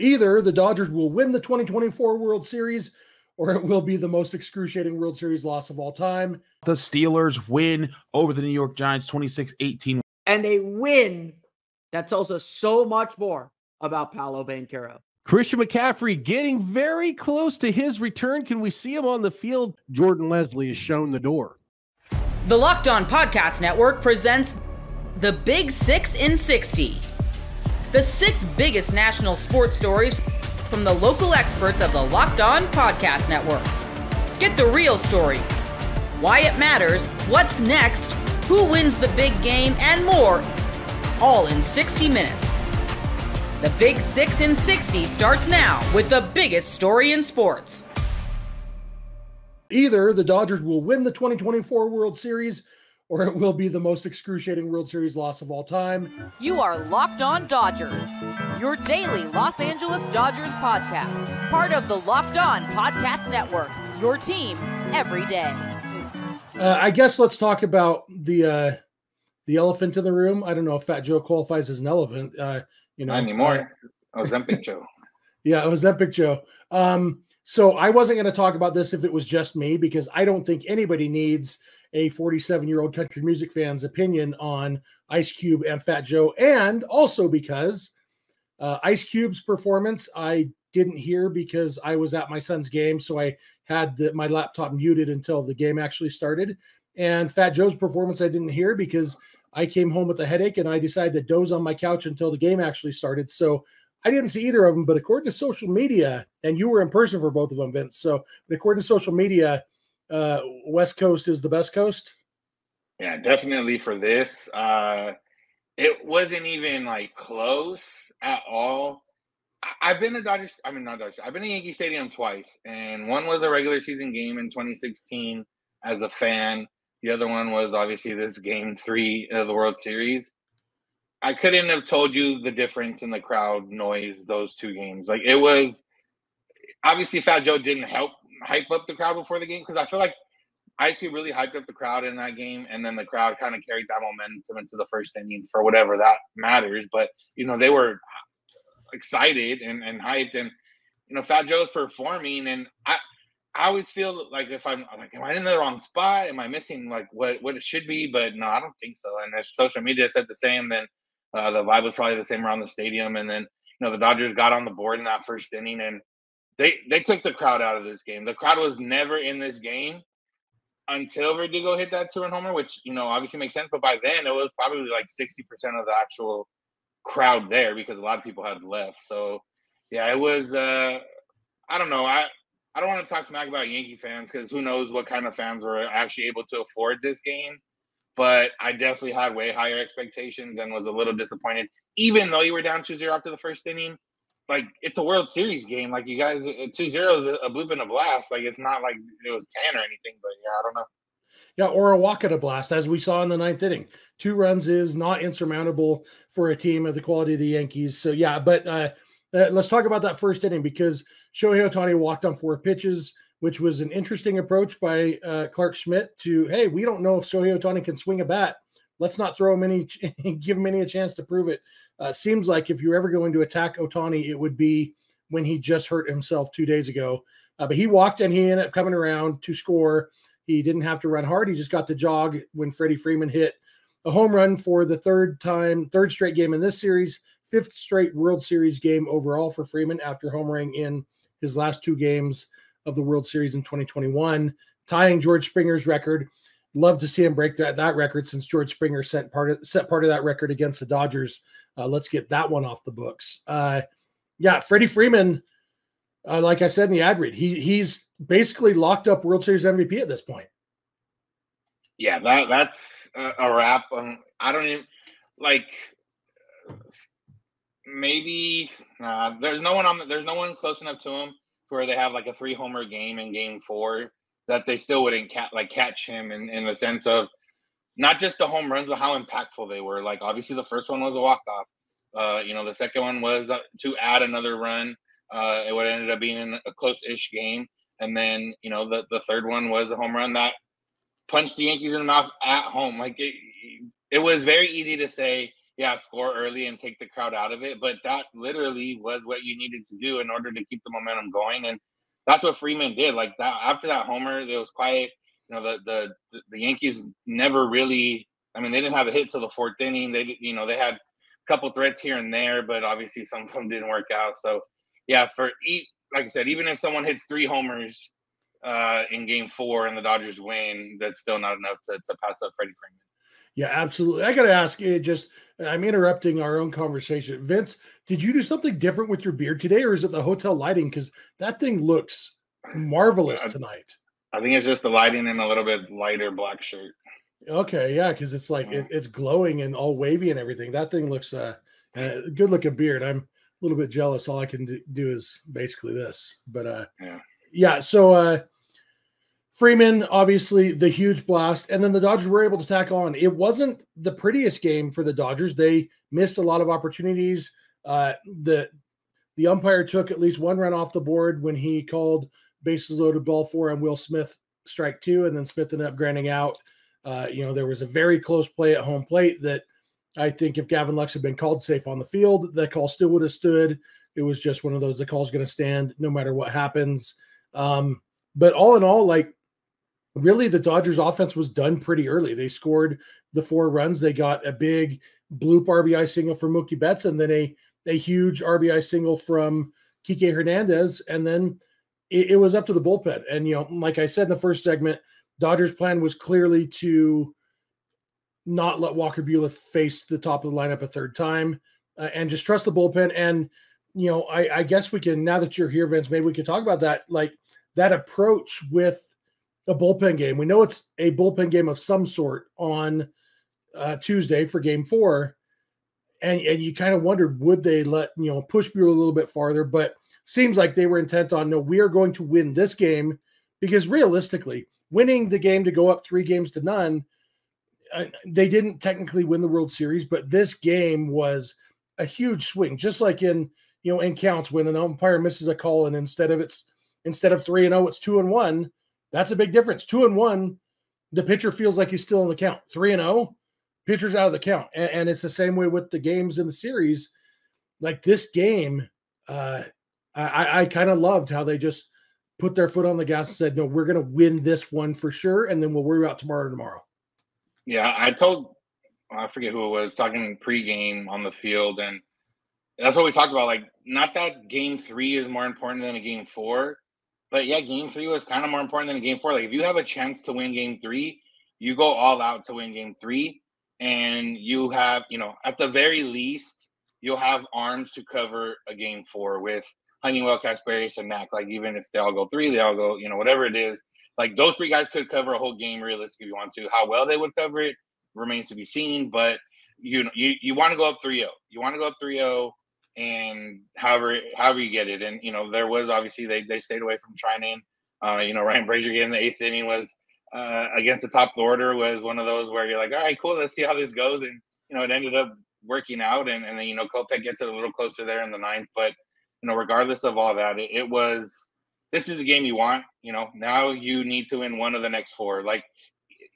Either the Dodgers will win the 2024 World Series, or it will be the most excruciating World Series loss of all time. The Steelers win over the New York Giants 26-18. And a win that tells us so much more about Paolo Banchero. Christian McCaffrey getting very close to his return. Can we see him on the field? Jordan Leslie has shown the door. The Locked On Podcast Network presents The Big 6 in 60. The 6 biggest national sports stories from the local experts of the Locked On Podcast Network. Get the real story, why it matters, what's next, who wins the big game, and more, all in 60 minutes. The Big 6 in 60 starts now with the biggest story in sports. Either the Dodgers will win the 2024 World Series, or it will be the most excruciating World Series loss of all time. You are Locked On Dodgers, your daily Los Angeles Dodgers podcast. Part of the Locked On Podcast Network, your team every day. I guess let's talk about the elephant in the room. I don't know if Fat Joe qualifies as an elephant. Not anymore. Ozempic Joe. Yeah, Ozempic Joe. So I wasn't going to talk about this if it was just me, because I don't think anybody needs a 47-year-old country music fan's opinion on Ice Cube and Fat Joe. And also because Ice Cube's performance, I didn't hear because I was at my son's game. So I had my laptop muted until the game actually started. And Fat Joe's performance, I didn't hear because I came home with a headache and I decided to doze on my couch until the game actually started. So I didn't see either of them, but according to social media, and you were in person for both of them, Vince. So but according to social media, West Coast is the best coast. Yeah, definitely for this. It wasn't even like close at all. I've been to Dodgers. I mean, not Dodgers. I've been to Yankee Stadium twice, and one was a regular season game in 2016 as a fan. The other one was obviously this game 3 of the World Series. I couldn't have told you the difference in the crowd noise those 2 games. Like, it was obviously Fat Joe didn't help hype up the crowd before the game, because I feel like Ice Cube really hyped up the crowd in that game, and then the crowd kind of carried that momentum into the first inning for whatever that matters. But, they were excited and hyped, and, Fat Joe's performing, and I always feel like if I'm like, am I in the wrong spot? Am I missing like what it should be? But no, I don't think so. And if social media said the same, then the vibe was probably the same around the stadium. And then, the Dodgers got on the board in that first inning, and they took the crowd out of this game. The crowd was never in this game until Verdugo hit that 2-run homer, which, obviously makes sense. But by then it was probably like 60% of the actual crowd there, because a lot of people had left. So yeah, it was, I don't know. I don't want to talk smack about Yankee fans, because who knows what kind of fans were actually able to afford this game. But I definitely had way higher expectations and was a little disappointed. Even though you were down 2-0 after the first inning, like, it's a World Series game. Like, you guys, 2-0 is a bloop and a blast. Like, it's not like it was 10 or anything. But, yeah, I don't know. Yeah, or a walk at a blast, as we saw in the 9th inning. 2 runs is not insurmountable for a team of the quality of the Yankees. So, yeah, but let's talk about that first inning, because Shohei Ohtani walked on 4 pitches, which was an interesting approach by Clark Schmidt to, hey, we don't know if Shohei Ohtani can swing a bat. Let's not throw him give him a chance to prove it. Seems like if you're ever going to attack Ohtani, it would be when he just hurt himself 2 days ago. But he walked, and he ended up coming around to score. He didn't have to run hard. He just got the jog when Freddie Freeman hit a home run for the third straight game in this series, 5th straight World Series game overall for Freeman after homering in his last 2 games of the World Series in 2021, tying George Springer's record. Love to see him break that record, since George Springer set part of that record against the Dodgers. Let's get that one off the books. Yeah, Freddie Freeman, like I said in the ad read, he's basically locked up World Series MVP at this point. Yeah, that's a wrap. I don't even like. Maybe there's no one close enough to him to where they have like a 3-homer game in Game 4 that they still wouldn't catch him in the sense of not just the home runs, but how impactful they were. Like, obviously the first one was a walk-off. The second one was to add another run. It would have ended up being a close-ish game. And then, the third one was a home run that punched the Yankees in the mouth at home. Like, it was very easy to say, score early and take the crowd out of it. But that literally was what you needed to do in order to keep the momentum going. And that's what Freeman did. Like that, after that homer, it was quiet. You know, the Yankees never really, I mean, they didn't have a hit till the 4th inning. They had a couple threats here and there, but obviously some of them didn't work out. So yeah, like I said, even if someone hits 3 homers in Game 4 and the Dodgers win, that's still not enough to pass up Freddie Freeman. Yeah, absolutely. I got to ask, I'm interrupting our own conversation. Vince, did you do something different with your beard today, or is it the hotel lighting? Because that thing looks marvelous tonight. I think it's just the lighting and a little bit lighter black shirt. Okay, yeah, because it's like it's glowing and all wavy and everything. That thing looks a good looking beard. I'm a little bit jealous. All I can do is basically this. But yeah. So Freeman, obviously the huge blast, and then the Dodgers were able to tackle on. It wasn't the prettiest game for the Dodgers. They missed a lot of opportunities. The umpire took at least 1 run off the board when he called bases loaded, ball 4, and Will Smith strike 2, and then Smith ended up grounding out. There was a very close play at home plate that I think if Gavin Lux had been called safe on the field, that call still would have stood. It was just one of those, the call's going to stand no matter what happens. But all in all, like, really the Dodgers offense was done pretty early. They scored the 4 runs. They got a big bloop RBI single from Mookie Betts, and then a huge RBI single from Kike Hernandez. And then it was up to the bullpen. And, like I said in the first segment, Dodgers' plan was clearly to not let Walker Buehler face the top of the lineup a 3rd time and just trust the bullpen. And, I guess we can, now that you're here, Vince, maybe we could talk about that, like that approach with a bullpen game. We know it's a bullpen game of some sort on Tuesday for Game 4. And you kind of wondered, would they let, push Buehler a little bit farther? But seems like they were intent on, no, we are going to win this game, because realistically, winning the game to go up 3-0, they didn't technically win the World Series, but this game was a huge swing, just like in counts when an umpire misses a call and instead of 3-0, it's 2-1. That's a big difference. 2-1, the pitcher feels like he's still in the count. 3-0, pitcher's out of the count. And it's the same way with the games in the series. Like this game, I kind of loved how they just put their foot on the gas and said, no, we're going to win this one for sure, and then we'll worry about tomorrow. Yeah, I forget who it was, talking pregame on the field, and that's what we talked about. Like, not that Game 3 is more important than a Game 4, but yeah, Game 3 was kind of more important than a Game 4. Like, if you have a chance to win Game 3, you go all out to win Game 3, and you have, at the very least, you'll have arms to cover a Game 4 with Honeywell, Casparis, and Knack. Like, even if they all go 3, they all go, whatever it is. Like, those 3 guys could cover a whole game realistically if you want to. How well they would cover it remains to be seen. But, you want to go up 3-0. You want to go up 3-0, and however you get it. And, there was obviously they stayed away from trying in. Ryan Brazier getting the 8th inning was against the top of the order was one of those where you're like, all right, cool, let's see how this goes. And, it ended up working out. And then, Kopech gets it a little closer there in the 9th. But, regardless of all that, it was – this is the game you want. Now you need to win one of the next 4. Like,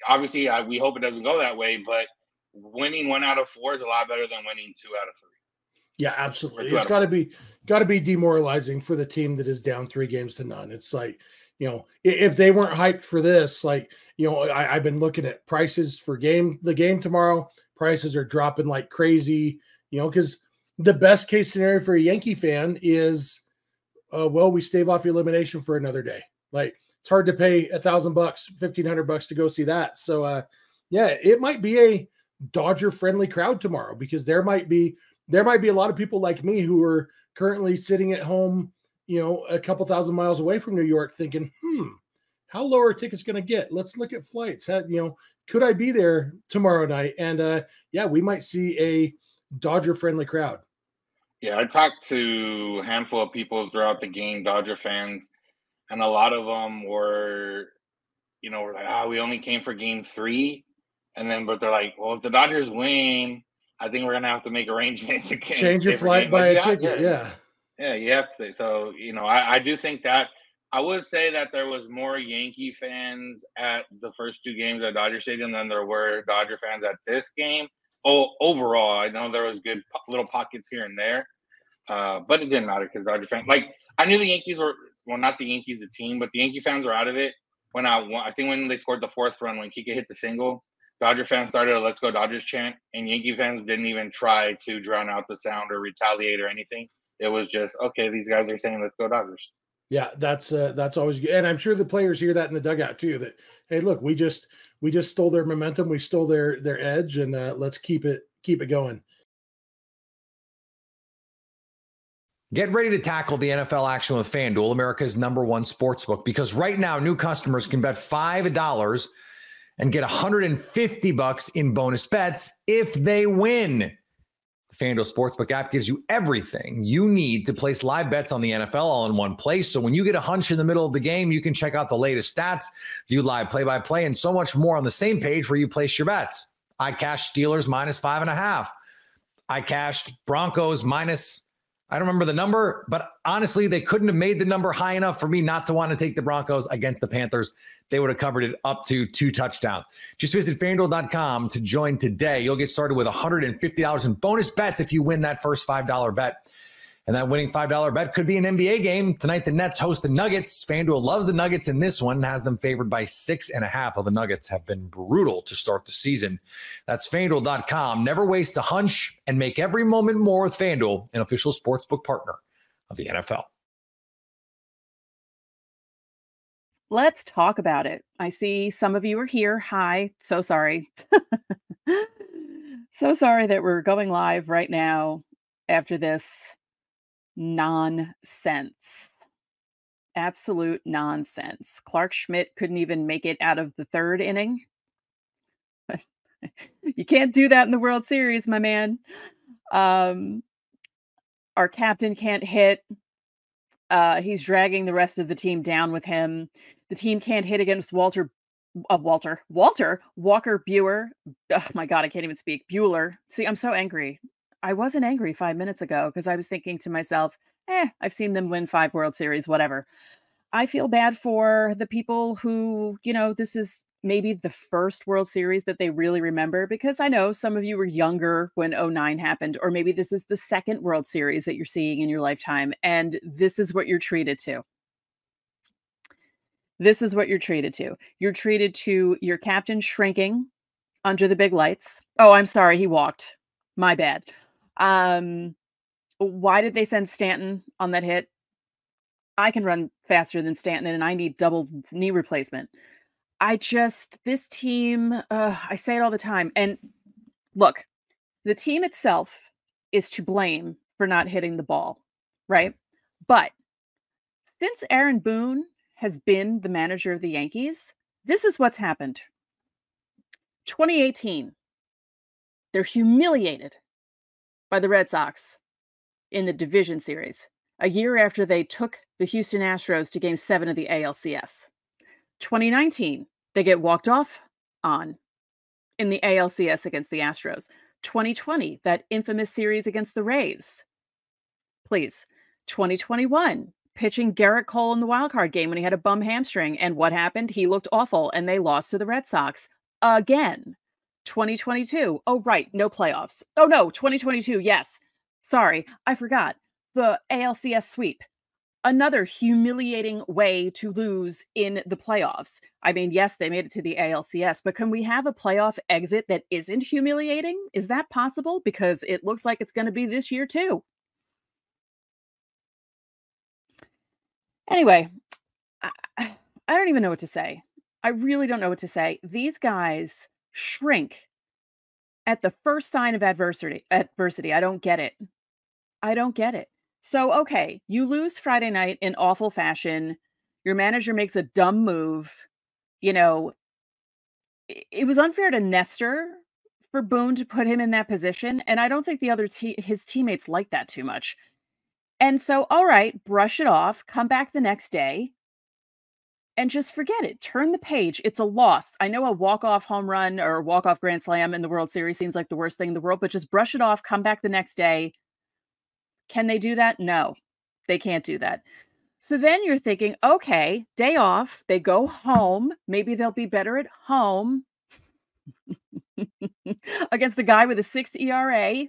obviously, we hope it doesn't go that way, but winning 1 out of 4 is a lot better than winning 2 out of 3. Yeah, absolutely. It's got to be demoralizing for the team that is down 3-0. It's like, if they weren't hyped for this, like, I've been looking at prices for the game tomorrow. Prices are dropping like crazy, because the best case scenario for a Yankee fan is, we stave off elimination for another day. Like, it's hard to pay $1,000, $1,500 to go see that. So, it might be a Dodger friendly crowd tomorrow, because there might be a lot of people like me who are currently sitting at home, a couple thousand miles away from New York thinking, how low are tickets going to get? Let's look at flights. Could I be there tomorrow night? And we might see a Dodger friendly crowd. Yeah, I talked to a handful of people throughout the game, Dodger fans, and a lot of them were like, we only came for Game 3. But they're like, well, if the Dodgers win, I think we're going to have to make arrangements to change your flight, buy a ticket. Yeah, you have to. So, I do think that I would say that there was more Yankee fans at the first 2 games at Dodger Stadium than there were Dodger fans at this game. overall, I know there was good little pockets here and there, but it didn't matter because Dodger fans, like, I knew the Yankees were, well, not the Yankees, the team, but the Yankee fans were out of it when I think when they scored the 4th run, when Kike hit the single, Dodger fans started a "Let's Go Dodgers" chant, and Yankee fans didn't even try to drown out the sound or retaliate or anything. It was just, okay, these guys are saying "Let's go Dodgers." Yeah, that's always good, and I'm sure the players hear that in the dugout too. That, hey, look, we just stole their momentum, we stole their edge, and let's keep it going. Get ready to tackle the NFL action with FanDuel, America's #1 sportsbook, because right now new customers can bet $5 and get $150 in bonus bets if they win. The FanDuel Sportsbook app gives you everything you need to place live bets on the NFL all in one place. So when you get a hunch in the middle of the game, you can check out the latest stats, view live play-by-play, and so much more on the same page where you place your bets. I cashed Steelers -5.5. I cashed Broncos minus, I don't remember the number, but honestly, they couldn't have made the number high enough for me not to want to take the Broncos against the Panthers. They would have covered it up to 2 touchdowns. Just visit FanDuel.com to join today. You'll get started with $150 in bonus bets if you win that first $5 bet. And that winning $5 bet could be an NBA game. Tonight, the Nets host the Nuggets. FanDuel loves the Nuggets in this one, has them favored by 6.5. While the Nuggets have been brutal to start the season. That's FanDuel.com. Never waste a hunch and make every moment more with FanDuel, an official sportsbook partner of the NFL. Let's talk about it. I see some of you are here. Hi. So sorry. So sorry that we're going live right now after this nonsense. Absolute nonsense. Clark Schmidt couldn't even make it out of the 3rd inning. You can't do that in the World Series, my man. Our captain can't hit. He's dragging the rest of the team down with him. The team can't hit against Walker Buehler. Oh my God, I can't even speak. Bueller. See, I'm so angry. I wasn't angry 5 minutes ago because I was thinking to myself, I've seen them win 5 World Series, whatever. I feel bad for the people who, this is maybe the first World Series that they really remember, because I know some of you were younger when 09 happened, or maybe this is the 2nd World Series that you're seeing in your lifetime, and this is what you're treated to. This is what you're treated to. You're treated to your captain shrinking under the big lights. Oh, I'm sorry, he walked. My bad. Why did they send Stanton on that hit? I can run faster than Stanton and I need double knee replacement. This team, I say it all the time. And look, the team itself is to blame for not hitting the ball, right? But since Aaron Boone has been the manager of the Yankees, this is what's happened. 2018, they're humiliated by the Red Sox in the division series, a year after they took the Houston Astros to Game 7 of the ALCS. 2019, they get walked off on in the ALCS against the Astros. 2020, that infamous series against the Rays. Please. 2021, pitching Garrett Cole in the wildcard game when he had a bum hamstring. And what happened? He looked awful and they lost to the Red Sox again. 2022. Oh, right. No playoffs. Oh, no. 2022. Yes. Sorry. I forgot. The ALCS sweep. Another humiliating way to lose in the playoffs. I mean, yes, they made it to the ALCS, but can we have a playoff exit that isn't humiliating? Is that possible? Because it looks like it's going to be this year too. Anyway, I don't even know what to say. I really don't know what to say. These guys shrink at the first sign of adversity. I don't get it. I don't get it. So, okay, you lose Friday night in awful fashion. Your manager makes a dumb move. It was unfair to Nestor for Boone to put him in that position. And I don't think the other his teammates like that too much. And so, all right, brush it off, come back the next day and just forget it. Turn the page. It's a loss. I know a walk-off home run or a walk-off grand slam in the World Series seems like the worst thing in the world, but just brush it off, come back the next day. Can they do that? No, they can't do that. So then you're thinking, okay, day off, they go home. Maybe they'll be better at home. Against a guy with a 6 ERA?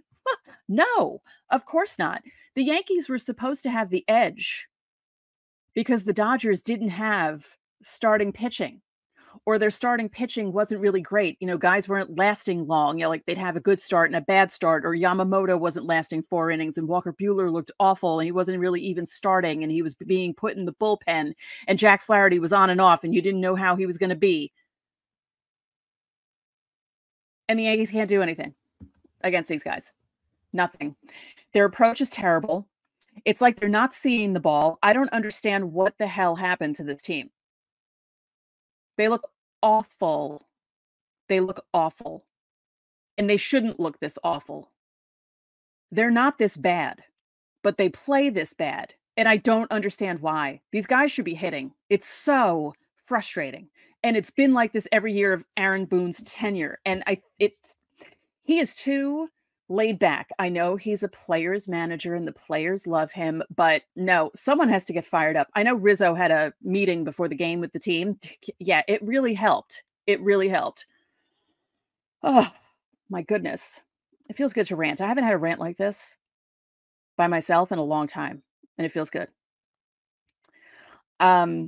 No, of course not. The Yankees were supposed to have the edge because the Dodgers didn't have starting pitching, or their starting pitching wasn't really great. Guys weren't lasting long. Like they'd have a good start and a bad start, or Yamamoto wasn't lasting 4 innings and Walker Buehler looked awful and he wasn't really even starting and he was being put in the bullpen, and Jack Flaherty was on and off and you didn't know how he was going to be. And the Yankees can't do anything against these guys. Nothing. Their approach is terrible. It's like they're not seeing the ball. I don't understand what the hell happened to this team. They look awful. They look awful. And they shouldn't look this awful. They're not this bad, but they play this bad. And I don't understand why. These guys should be hitting. It's so frustrating. And it's been like this every year of Aaron Boone's tenure. And he is too laid back. I know he's a player's manager and the players love him, but no, someone has to get fired up. I know Rizzo had a meeting before the game with the team. Yeah, it really helped. It really helped. Oh, my goodness. It feels good to rant. I haven't had a rant like this by myself in a long time, and it feels good. Oh,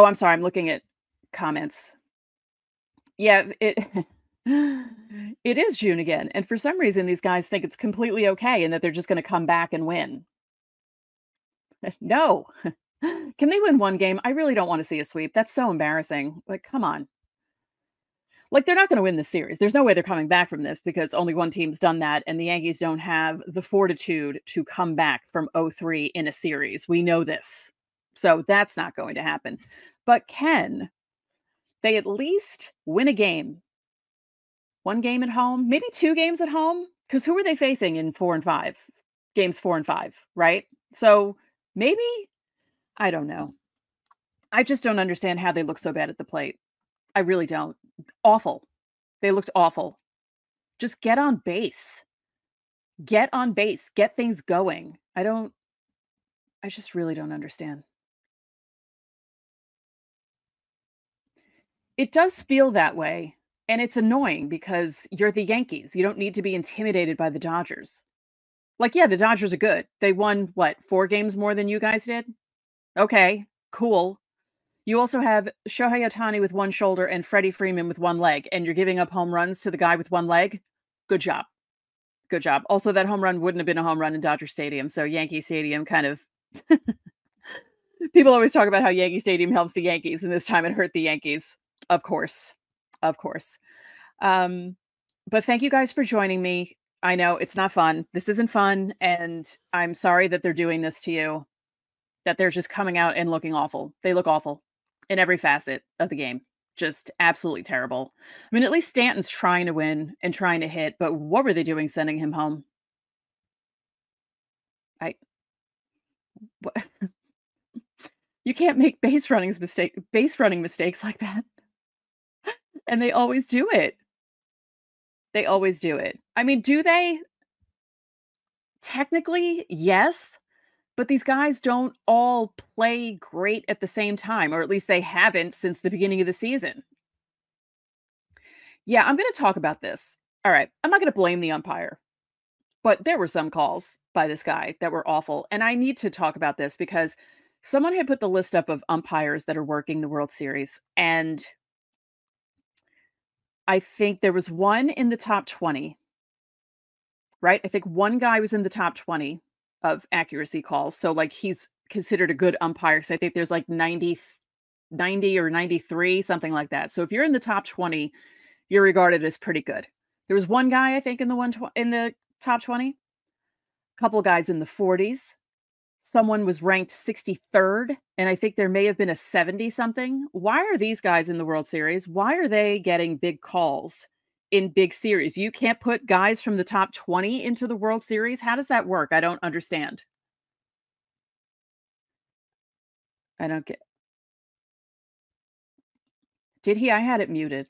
I'm sorry. I'm looking at comments. Yeah, it is June again. And for some reason, these guys think it's completely okay and that they're just going to come back and win. No. Can they win one game? I really don't want to see a sweep. That's so embarrassing. Like, come on. Like, they're not going to win this series. There's no way they're coming back from this because only one team's done that. And the Yankees don't have the fortitude to come back from 0-3 in a series. We know this. So that's not going to happen. But can they at least win a game? One game at home, maybe 2 games at home? Because who are they facing in 4 and 5? Games 4 and 5, right? So maybe, I don't know. I just don't understand how they look so bad at the plate. I really don't. Awful. They looked awful. Just get on base. Get on base. Get things going. I just really don't understand. It does feel that way, and it's annoying because you're the Yankees. You don't need to be intimidated by the Dodgers. Like, yeah, the Dodgers are good. They won, 4 games more than you guys did? Okay, cool. You also have Shohei Ohtani with one shoulder and Freddie Freeman with one leg, and you're giving up home runs to the guy with one leg? Good job. Good job. Also, that home run wouldn't have been a home run in Dodger Stadium, so Yankee Stadium kind of... People always talk about how Yankee Stadium helps the Yankees, and this time it hurt the Yankees. Of course. Of course. But thank you guys for joining me. I know it's not fun. This isn't fun. And I'm sorry that they're doing this to you, that they're just coming out and looking awful. They look awful in every facet of the game. Just absolutely terrible. I mean, at least Stanton's trying to win and trying to hit, but what were they doing sending him home? What? You can't make base running mistakes like that. And they always do it. They always do it. I mean, do they? Technically, yes. But these guys don't all play great at the same time, or at least they haven't since the beginning of the season. Yeah, I'm going to talk about this. All right. I'm not going to blame the umpire, but there were some calls by this guy that were awful. And I need to talk about this because someone had put the list up of umpires that are working the World Series. And I think there was one in the top 20, right? I think one guy was in the top 20 of accuracy calls. So like he's considered a good umpire. So I think there's like 90 or 93, something like that. So if you're in the top 20, you're regarded as pretty good. There was one guy, I think, in the top 20, a couple of guys in the 40s. Someone was ranked 63rd, and I think there may have been a 70 something. Why are these guys in the World Series? Why are they getting big calls in big series? You can't put guys from the top 20 into the World Series. How does that work? I don't understand. I don't get. Did he? I had it muted.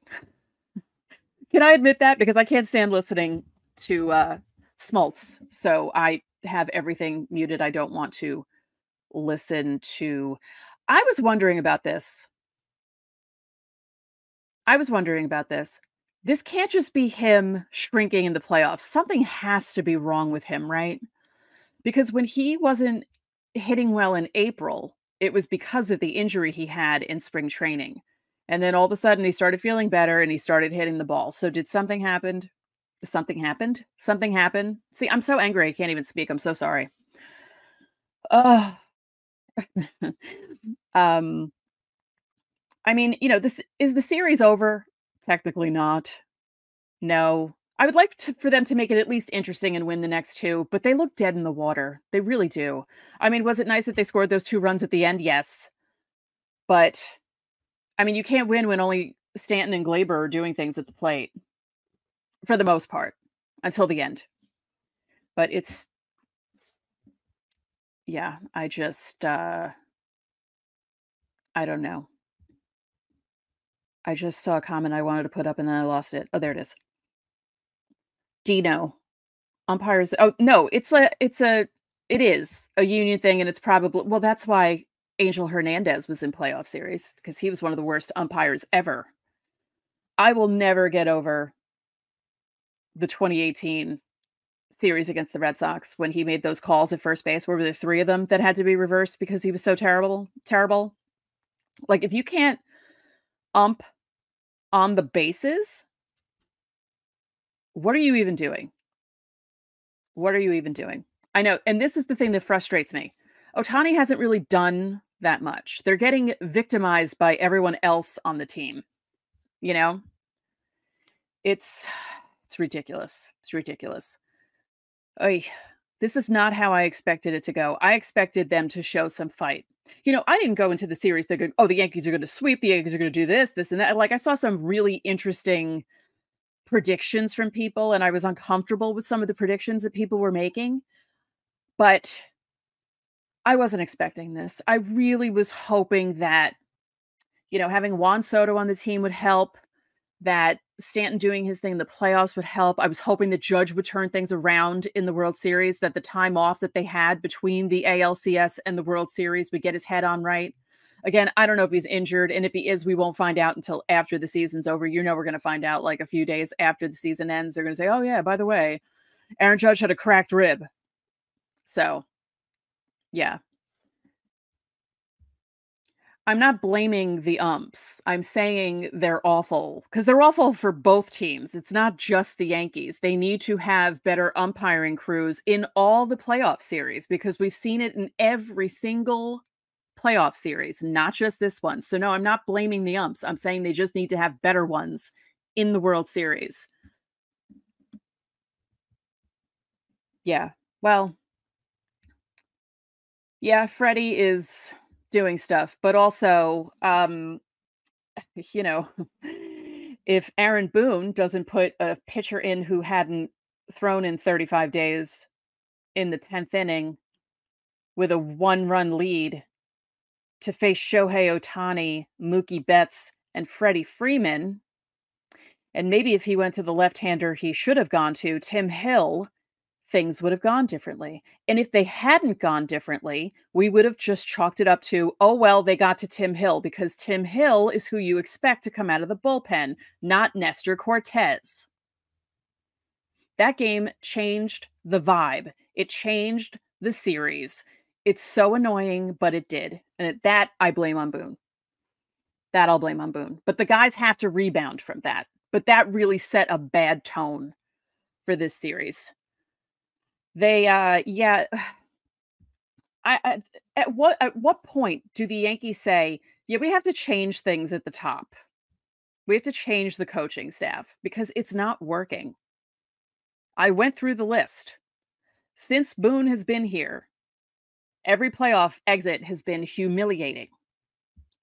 Can I admit that? Because I can't stand listening to Smoltz. So I have everything muted. I don't want to listen to. I was wondering about this. I was wondering about this. This can't just be him shrinking in the playoffs. Something has to be wrong with him, right? Because when he wasn't hitting well in April, it was because of the injury he had in spring training. And then all of a sudden he started feeling better and he started hitting the ball. So did something happen? Something happened? Something happened? See, I'm so angry I can't even speak. I'm so sorry. I mean, this is the series over? Technically not. No. I would like for them to make it at least interesting and win the next two, but they look dead in the water. They really do. I mean, was it nice that they scored those 2 runs at the end? Yes. But, I mean, you can't win when only Stanton and Glaber are doing things at the plate. For the most part. Until the end. But it's... Yeah, I just... I don't know. I just saw a comment I wanted to put up and then I lost it. Oh, there it is. Dino. Umpires. Oh, no, it is a union thing and it's probably, well, that's why Angel Hernandez was in playoff series because he was one of the worst umpires ever. I will never get over the 2018 series against the Red Sox when he made those calls at first base. Where were there 3 of them that had to be reversed because he was so terrible? Like, if you can't ump on the bases, what are you even doing? What are you even doing? I know, and this is the thing that frustrates me. Ohtani hasn't really done that much. They're getting victimized by everyone else on the team. It's ridiculous. It's ridiculous. Oy, this is not how I expected it to go. I expected them to show some fight. I didn't go into the series thinking, oh, the Yankees are going to sweep, the Yankees are going to do this, and that. Like, I saw some really interesting predictions from people, and I was uncomfortable with some of the predictions that people were making. But I wasn't expecting this. I really was hoping that, having Juan Soto on the team would help, that Stanton doing his thing in the playoffs would help. I was hoping that Judge would turn things around in the World Series, that the time off that they had between the ALCS and the World Series would get his head on right. Again, I don't know if he's injured, and if he is, we won't find out until after the season's over. We're going to find out like a few days after the season ends. They're going to say, oh yeah, by the way, Aaron Judge had a cracked rib. So, yeah. I'm not blaming the umps. I'm saying they're awful because they're awful for both teams. It's not just the Yankees. They need to have better umpiring crews in all the playoff series because we've seen it in every single playoff series, not just this one. So no, I'm not blaming the umps. I'm saying they just need to have better ones in the World Series. Yeah. Well, yeah, Freddie is doing stuff, but also, if Aaron Boone doesn't put a pitcher in who hadn't thrown in 35 days in the 10th inning with a 1-run lead to face Shohei Ohtani, Mookie Betts, and Freddie Freeman, and maybe if he went to the left-hander he should have gone to, Tim Hill, things would have gone differently. And if they hadn't gone differently, we would have just chalked it up to, oh, well, they got to Tim Hill because Tim Hill is who you expect to come out of the bullpen, not Nestor Cortez. That game changed the vibe. It changed the series. It's so annoying, but it did. And that I blame on Boone. That I'll blame on Boone. But the guys have to rebound from that. But that really set a bad tone for this series. They, at what point do the Yankees say, yeah, we have to change things at the top? We have to change the coaching staff because it's not working. I went through the list. Since Boone has been here, every playoff exit has been humiliating.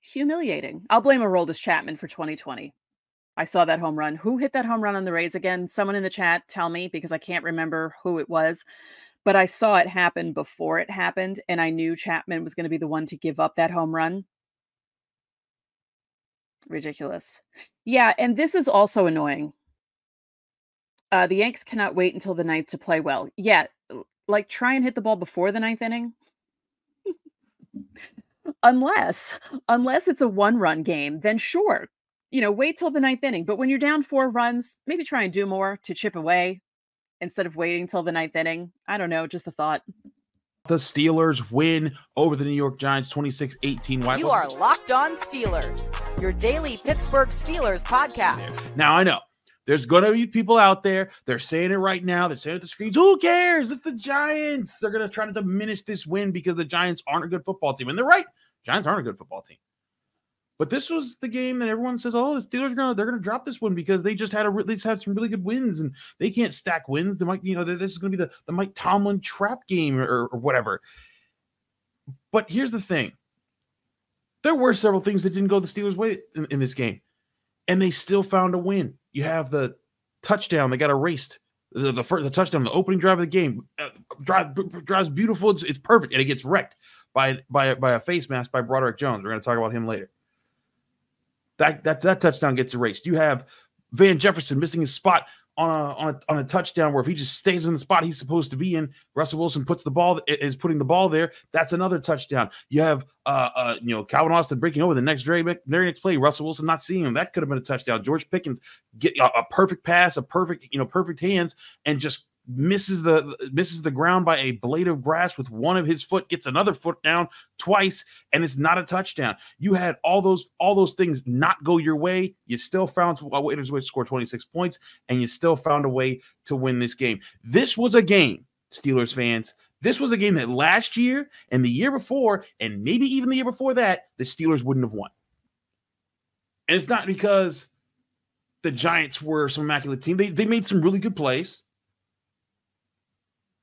Humiliating. I'll blame Aroldis Chapman for 2020. I saw that home run. Who hit that home run on the Rays again? Someone in the chat tell me because I can't remember who it was. But I saw it happen before it happened, and I knew Chapman was going to be the one to give up that home run. Ridiculous. Yeah, and this is also annoying. The Yanks cannot wait until the 9th to play well. Yeah, like try and hit the ball before the 9th inning. Unless it's a 1-run game, then sure. wait till the ninth inning. But when you're down 4 runs, maybe try and do more to chip away instead of waiting till the ninth inning. I don't know, just a thought. The Steelers win over the New York Giants 26-18. You are Locked On Steelers, your daily Pittsburgh Steelers podcast. Now, I know there's going to be people out there. They're saying it right now. They're saying it at the screens. Who cares? It's the Giants. They're going to try to diminish this win because the Giants aren't a good football team. And they're right. Giants aren't a good football team. But this was the game that everyone says, "Oh, the Steelers they're gonna drop this one because they just had some really good wins and they can't stack wins." They might, this is gonna be the Mike Tomlin trap game or whatever. But here's the thing: there were several things that didn't go the Steelers' way in this game, and they still found a win. You have the touchdown; they got erased. The touchdown, the opening drive of the game, drives beautiful. It's perfect, and it gets wrecked by a face mask by Broderick Jones. We're gonna talk about him later. That touchdown gets erased. You have Van Jefferson missing his spot on a touchdown where if he just stays in the spot he's supposed to be in, Russell Wilson is putting the ball there. That's another touchdown. You have Calvin Austin breaking over the very next play. Russell Wilson not seeing him. That could have been a touchdown. George Pickens get a perfect pass, perfect hands, and just misses the ground by a blade of grass with one of his foot, gets another foot down twice, and it's not a touchdown. You had all those things not go your way. You still found a way to score 26 points, and you still found a way to win this game. This was a game, Steelers fans. This was a game that last year and the year before, and maybe even the year before that, the Steelers wouldn't have won. And it's not because the Giants were some immaculate team. They made some really good plays.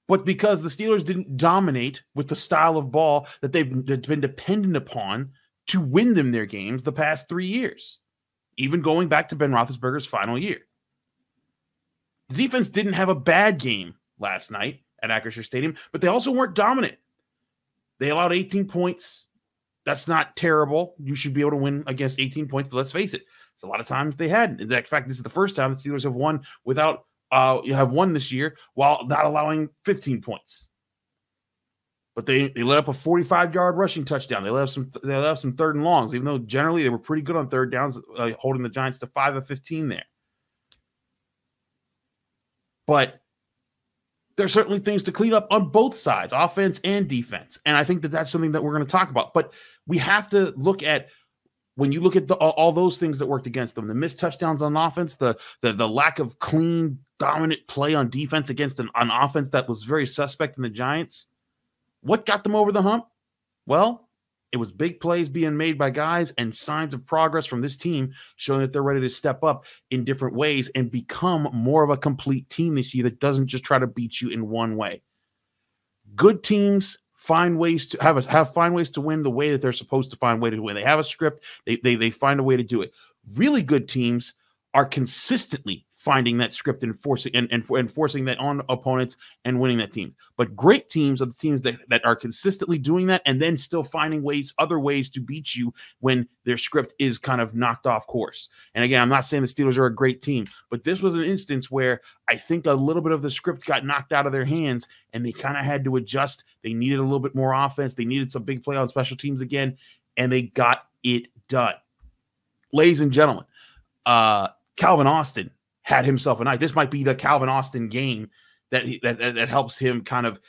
But because the Steelers didn't dominate with the style of ball that they've been dependent upon to win them their games the past 3 years, even going back to Ben Roethlisberger's final year. The defense didn't have a bad game last night at Acrisure Stadium, but they also weren't dominant. They allowed 18 points. That's not terrible. You should be able to win against 18 points, but let's face it, a lot of times they hadn't. In fact, this is the first time the Steelers have won without you have won this year while not allowing 15 points. But they let up a 45-yard rushing touchdown. They let up some third and longs, even though generally they were pretty good on third downs, holding the Giants to 5 of 15 there. But there's certainly things to clean up on both sides, offense and defense. And I think that's something that we're going to talk about. But we have to look at, when you look at all those things that worked against them, the missed touchdowns on offense, the lack of clean, dominant play on defense against an offense that was very suspect in the Giants, what got them over the hump? Well, it was big plays being made by guys and signs of progress from this team showing that they're ready to step up in different ways and become more of a complete team this year that doesn't just try to beat you in one way. Good teams find ways to find ways to win the way that they're supposed to find way to win. They have a script. They find a way to do it. Really good teams are consistently finding that script and forcing that on opponents and winning that team. But great teams are the teams that are consistently doing that and then still finding other ways to beat you when their script is kind of knocked off course. And again, I'm not saying the Steelers are a great team, but this was an instance where I think a little bit of the script got knocked out of their hands and they kind of had to adjust. They needed a little bit more offense. They needed some big play on special teams again, and they got it done. Ladies and gentlemen, Calvin Austin had himself a night. This might be the Calvin Austin game that helps him kind of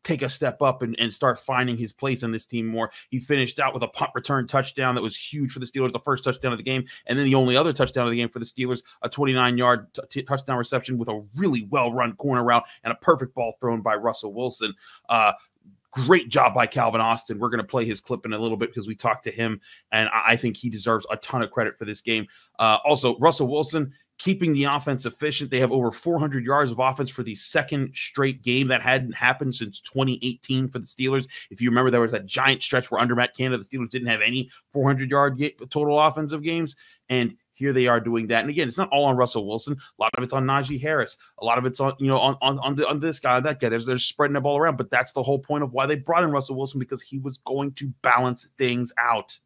take a step up and start finding his place in this team more. He finished out with a punt return touchdown that was huge for the Steelers, the first touchdown of the game, and then the only other touchdown of the game for the Steelers, a 29-yard touchdown reception with a really well-run corner route and a perfect ball thrown by Russell Wilson. Great job by Calvin Austin. We're going to play his clip in a little bit because we talked to him, and I think he deserves a ton of credit for this game. Also, Russell Wilson, keeping the offense efficient. They have over 400 yards of offense for the second straight game. That hadn't happened since 2018 for the Steelers. If you remember, there was that giant stretch where under Matt Canada, the Steelers didn't have any 400-yard total offensive games, and here they are doing that. And again, it's not all on Russell Wilson. A lot of it's on Najee Harris. A lot of it's on on this guy, that guy. They're spreading the ball around, but that's the whole point of why they brought in Russell Wilson, because he was going to balance things out.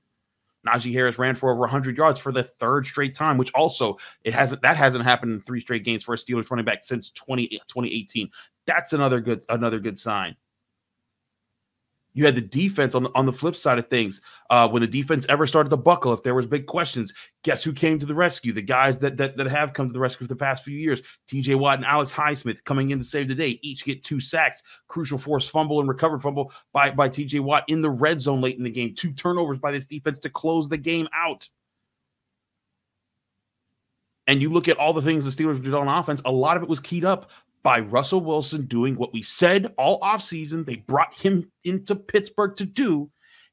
Najee Harris ran for over 100 yards for the third straight time, which also hasn't happened in 3 straight games for a Steelers running back since 2018. That's another good sign. You had the defense on the flip side of things. When the defense ever started to buckle, if there was big questions, guess who came to the rescue? The guys that have come to the rescue for the past few years. TJ Watt and Alex Highsmith coming in to save the day. Each get 2 sacks. Crucial forced fumble and recovered fumble by TJ Watt in the red zone late in the game. 2 turnovers by this defense to close the game out. And you look at all the things the Steelers did on offense, a lot of it was keyed up by Russell Wilson doing what we said all offseason they brought him into Pittsburgh to do,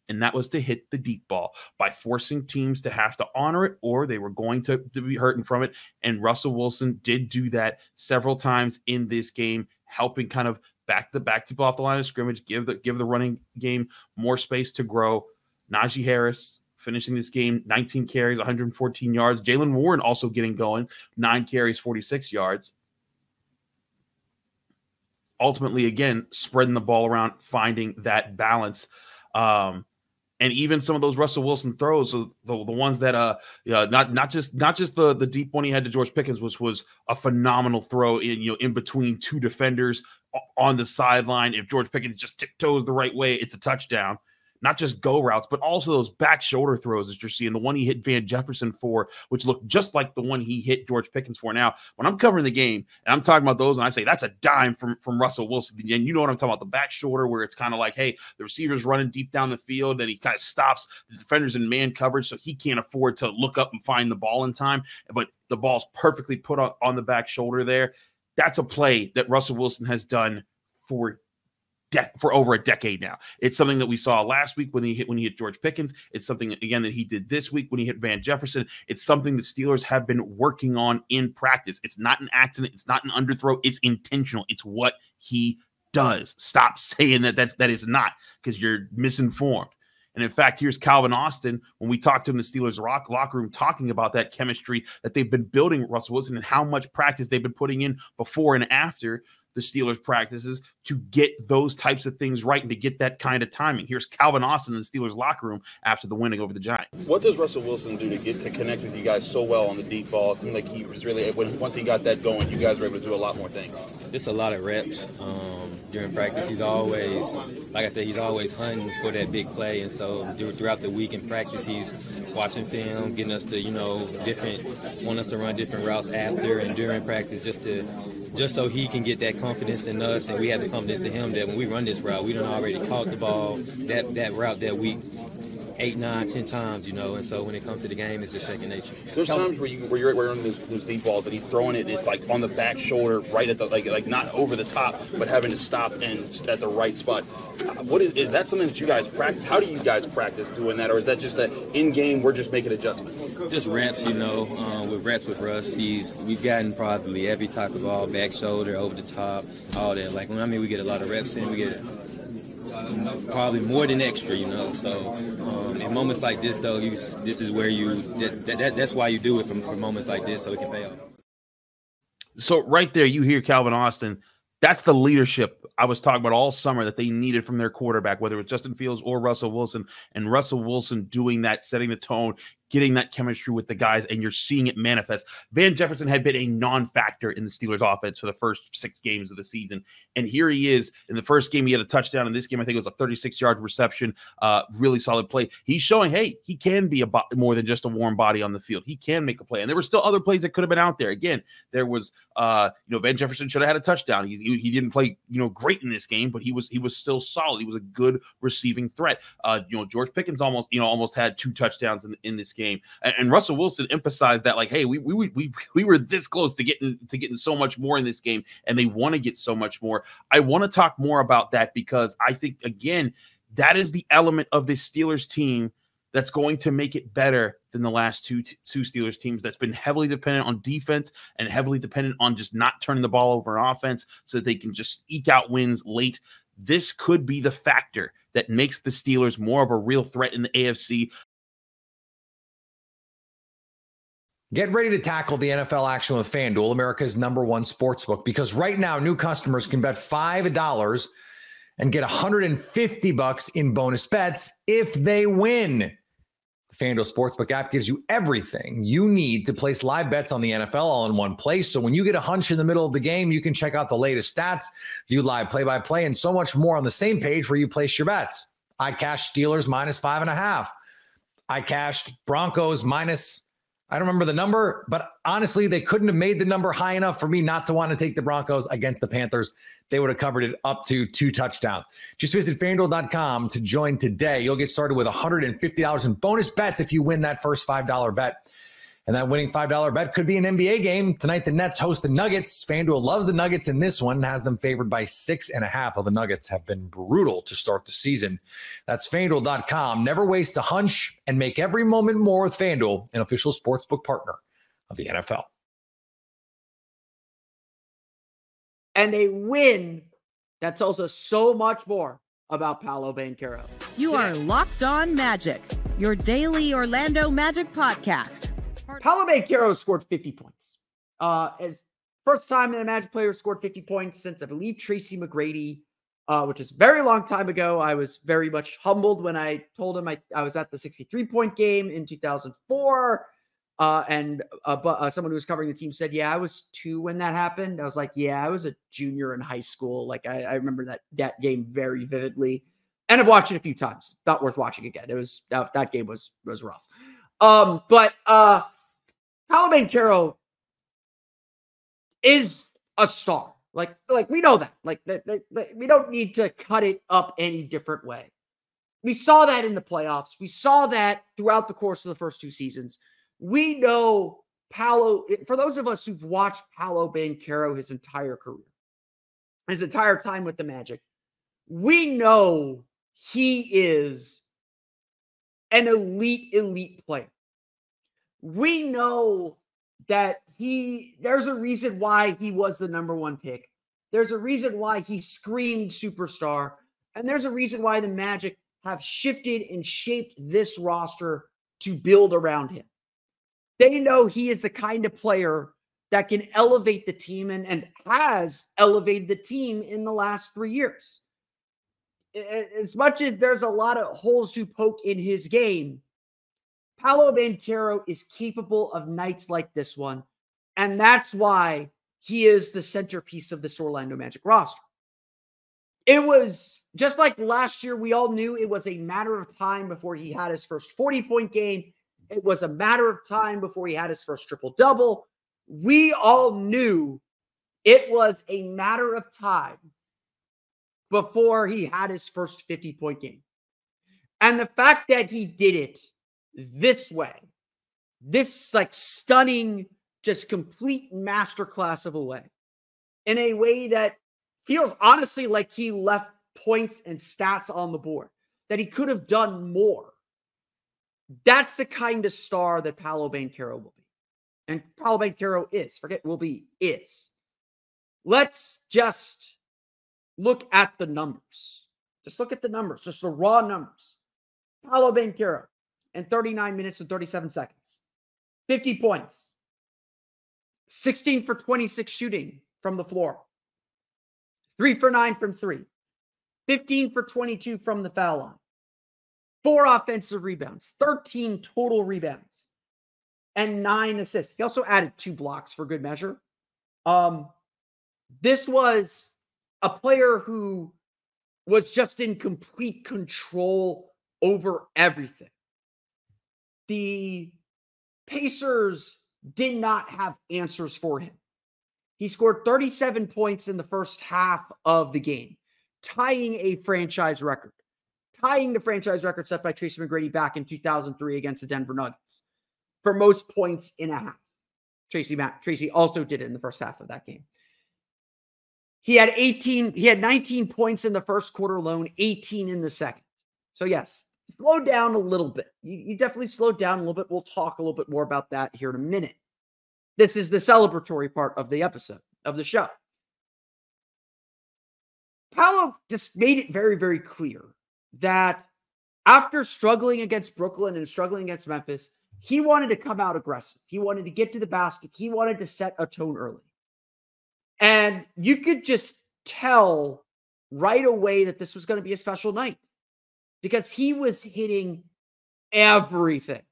and that was to hit the deep ball by forcing teams to have to honor it, or they were going to be hurting from it. And Russell Wilson did do that several times in this game, helping kind of back people off the line of scrimmage, give the running game more space to grow. Najee Harris finishing this game, 19 carries, 114 yards. Jaylen Warren also getting going, 9 carries, 46 yards. Ultimately, again, spreading the ball around, finding that balance. And even some of those Russell Wilson throws, so the ones that not just the deep one he had to George Pickens, which was a phenomenal throw in between 2 defenders on the sideline. If George Pickens just tiptoes the right way, it's a touchdown. Not just go routes, but also those back shoulder throws that you're seeing. The one he hit Van Jefferson for, which looked just like the one he hit George Pickens for. Now, when I'm covering the game and I'm talking about those, and I say that's a dime from Russell Wilson, and you know what I'm talking about, the back shoulder where it's kind of like, hey, the receiver's running deep down the field, then he kind of stops, the defender's in man coverage, so he can't afford to look up and find the ball in time, but the ball's perfectly put on the back shoulder there. That's a play that Russell Wilson has done for over a decade now. It's something that we saw last week when he hit George Pickens. It's something, again, that he did this week when he hit Van Jefferson. It's something the Steelers have been working on in practice. It's not an accident. It's not an underthrow. It's intentional. It's what he does. Stop saying that is not, because you're misinformed. And in fact, here's Calvin Austin when we talked to him in the Steelers locker room, talking about that chemistry that they've been building with Russell Wilson and how much practice they've been putting in before and after the Steelers practices to get those types of things right and to get that kind of timing. Here's Calvin Austin in the Steelers locker room after the winning over the Giants. What does Russell Wilson do to connect with you guys so well on the deep ball? It seemed like he was really, once he got that going, you guys were able to do a lot more things. Just a lot of reps during practice. He's always, like I said, he's always hunting for that big play. And so throughout the week in practice, he's watching film, getting us to, want us to run different routes after and during practice, just so he can get that confidence in us, and we have the confidence in him that when we run this route, we done already caught the ball, that route that week 8, 9, 10 times, and so when it comes to the game, it's just second nature. There's times where you're running those deep balls and he's throwing it, it's like on the back shoulder, right at the like not over the top, but having to stop and at the right spot. What is that something that you guys practice? How do you guys practice doing that, or is that just that in game we're just making adjustments? Just reps, with reps with Russ. We've gotten probably every type of ball, back shoulder, over the top, all that. We get a lot of reps in, we get probably more than extra, So in moments like this, though, this is where that's why you do it for moments like this, so it can pay off. So right there, you hear Calvin Austin. That's the leadership I was talking about all summer that they needed from their quarterback, whether it's Justin Fields or Russell Wilson. And Russell Wilson doing that, setting the tone, getting that chemistry with the guys, and you're seeing it manifest. Van Jefferson had been a non-factor in the Steelers offense for the first 6 games of the season. And here he is. In the first game, he had a touchdown. In this game, I think it was a 36-yard reception, really solid play. He's showing, hey, he can be more than just a warm body on the field. He can make a play. And there were still other plays that could have been out there. Again, there was, Van Jefferson should have had a touchdown. He didn't play, great in this game, but he was still solid. He was a good receiving threat. George Pickens almost had 2 touchdowns in this game. And Russell Wilson emphasized that, like, hey, we were this close to getting so much more in this game, and they want to get so much more. I want to talk more about that because I think, again, that is the element of this Steelers team that's going to make it better than the last two Steelers teams that's been heavily dependent on defense and heavily dependent on just not turning the ball over on offense so that they can just eke out wins late. This could be the factor that makes the Steelers more of a real threat in the AFC. Get ready to tackle the NFL action with FanDuel, America's #1 sportsbook, because right now new customers can bet $5 and get $150 in bonus bets if they win. The FanDuel Sportsbook app gives you everything you need to place live bets on the NFL all in one place. So when you get a hunch in the middle of the game, you can check out the latest stats, view live play-by-play, and so much more on the same page where you place your bets. I cashed Steelers -5.5. I cashed Broncos minus, I don't remember the number, but honestly, they couldn't have made the number high enough for me not to want to take the Broncos against the Panthers. They would have covered it up to 2 touchdowns. Just visit FanDuel.com to join today. You'll get started with $150 in bonus bets if you win that first $5 bet. And that winning $5 bet could be an NBA game. Tonight, the Nets host the Nuggets. FanDuel loves the Nuggets in this one, has them favored by 6.5. While the Nuggets have been brutal to start the season. That's FanDuel.com. Never waste a hunch and make every moment more with FanDuel, an official sportsbook partner of the NFL. And a win that tells us so much more about Paolo Banchero. You are Locked On Magic, your daily Orlando Magic podcast. Paolo Banchero scored 50 points. It's first time that a Magic player scored 50 points since, I believe, Tracy McGrady, which is a very long time ago. I was very much humbled when I told him I was at the 63-point game in 2004. But someone who was covering the team said, yeah, I was 2 when that happened. I was like, yeah, I was a junior in high school. Like, I remember that game very vividly. And I've watched it a few times. Not worth watching again. It was, that game was rough. But Paolo Banchero is a star. Like we know that. Like we don't need to cut it up any different way. We saw that in the playoffs. We saw that throughout the course of the first 2 seasons. We know Paolo, for those of us who've watched Paolo Banchero his entire career, his entire time with the Magic, we know he is an elite player. We know that there's a reason why he was the number 1 pick. There's a reason why he screamed superstar. And there's a reason why the Magic have shifted and shaped this roster to build around him. They know he is the kind of player that can elevate the team and has elevated the team in the last 3 years. As much as there's a lot of holes to poke in his game, Paolo Banchero is capable of nights like this one, and that's why he is the centerpiece of this Orlando Magic roster. It was just like last year, we all knew it was a matter of time before he had his first 40-point game. It was a matter of time before he had his first triple-double. We all knew it was a matter of time before he had his first 50-point game. And the fact that he did it this way, this like stunning, just complete masterclass of a way, in a way that feels honestly like he left points and stats on the board, that he could have done more. That's the kind of star that Paolo Banchero will be. And Paolo Banchero is. Let's just look at the numbers. Just look at the numbers, just the raw numbers. Paolo Banchero in 39 minutes and 37 seconds. 50 points. 16 for 26 shooting from the floor. 3 for 9 from 3. 15 for 22 from the foul line. 4 offensive rebounds. 13 total rebounds. And 9 assists. He also added 2 blocks for good measure. This was a player who was just in complete control over everything. The Pacers did not have answers for him. He scored 37 points in the first half of the game, tying a franchise record. Tying the franchise record set by Tracy McGrady back in 2003 against the Denver Nuggets for most points in a half. Tracy also did it in the first half of that game. He had 19 points in the first quarter alone, 18 in the second. So yes, slow down a little bit. You definitely slowed down a little bit. We'll talk a little bit more about that here in a minute. This is the celebratory part of the episode, of the show. Paolo just made it very, very clear that after struggling against Brooklyn and struggling against Memphis, he wanted to come out aggressive. He wanted to get to the basket. He wanted to set a tone early. And you could just tell right away that this was going to be a special night because he was hitting everything.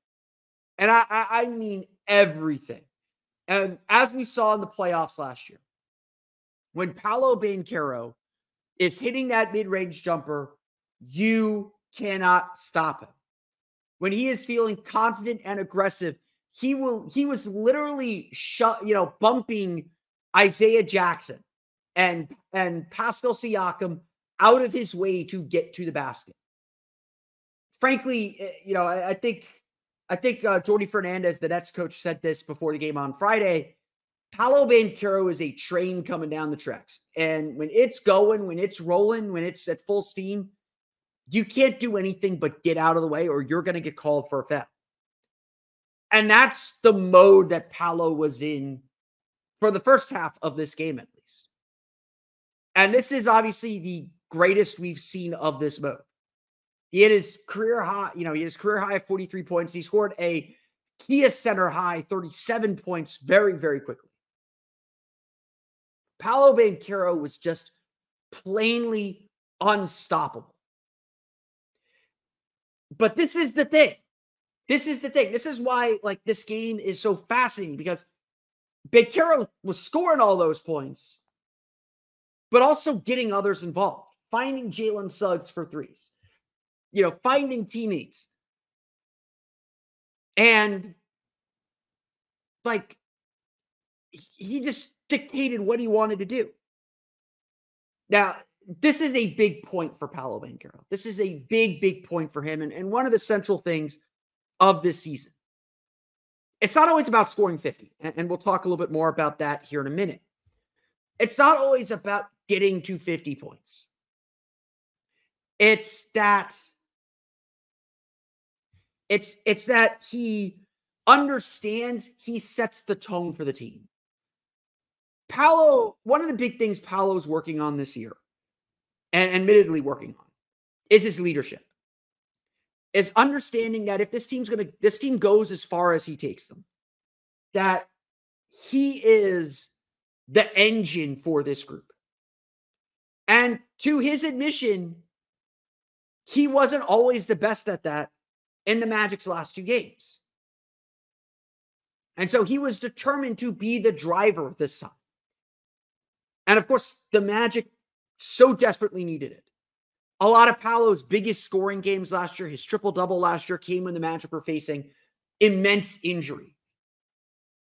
And I mean everything. And as we saw in the playoffs last year, when Paolo Banchero is hitting that mid-range jumper, you cannot stop him. When he is feeling confident and aggressive, he was literally bumping Isaiah Jackson and Pascal Siakam out of his way to get to the basket. Frankly, I think Jordi Fernandez, the Nets coach, said this before the game on Friday. Paolo Banchero is a train coming down the tracks. And when it's going, when it's rolling, when it's at full steam, you can't do anything but get out of the way or you're going to get called for a foul. And that's the mode that Paolo was in for the first half of this game, at least. And this is obviously the greatest we've seen of this mode. He had his career high, of 43 points. He scored a Kia Center high 37 points very, very quickly. Paolo Banchero was just plainly unstoppable. But this is the thing. This is why, this game is so fascinating, because Banchero was scoring all those points, but also getting others involved, finding Jalen Suggs for threes, finding teammates. And, he just dictated what he wanted to do. Now, this is a big point for Paolo Banchero. This is a big, big point for him. And one of the central things of this season. It's not always about scoring 50. And we'll talk a little bit more about that here in a minute. It's not always about getting to 50 points. It's that he understands, he sets the tone for the team. Paolo, one of the big things Paolo's working on this year, and admittedly working on, is his leadership. Is understanding that if this team goes as far as he takes them, that he is the engine for this group. And to his admission, he wasn't always the best at that in the Magic's last 2 games. And so he was determined to be the driver this time. And of course, the Magic so desperately needed it. A lot of Paolo's biggest scoring games last year, his triple-double last year, came when the Magic were facing immense injury,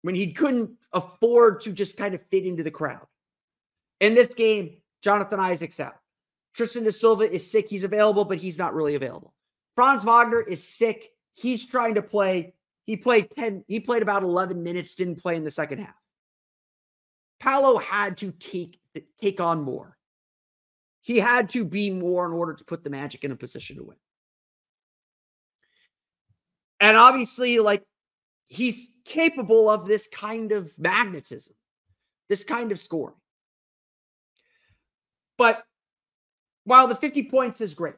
when he couldn't afford to just kind of fit into the crowd. In this game, Jonathan Isaac's out. Tristan da Silva is sick. He's available, but he's not really available. Franz Wagner is sick. He's trying to play. He played about 11 minutes, didn't play in the second half. Paolo had to take on more. He had to be more in order to put the Magic in a position to win. And obviously, he's capable of this kind of magnetism, this kind of scoring. But while the 50 points is great,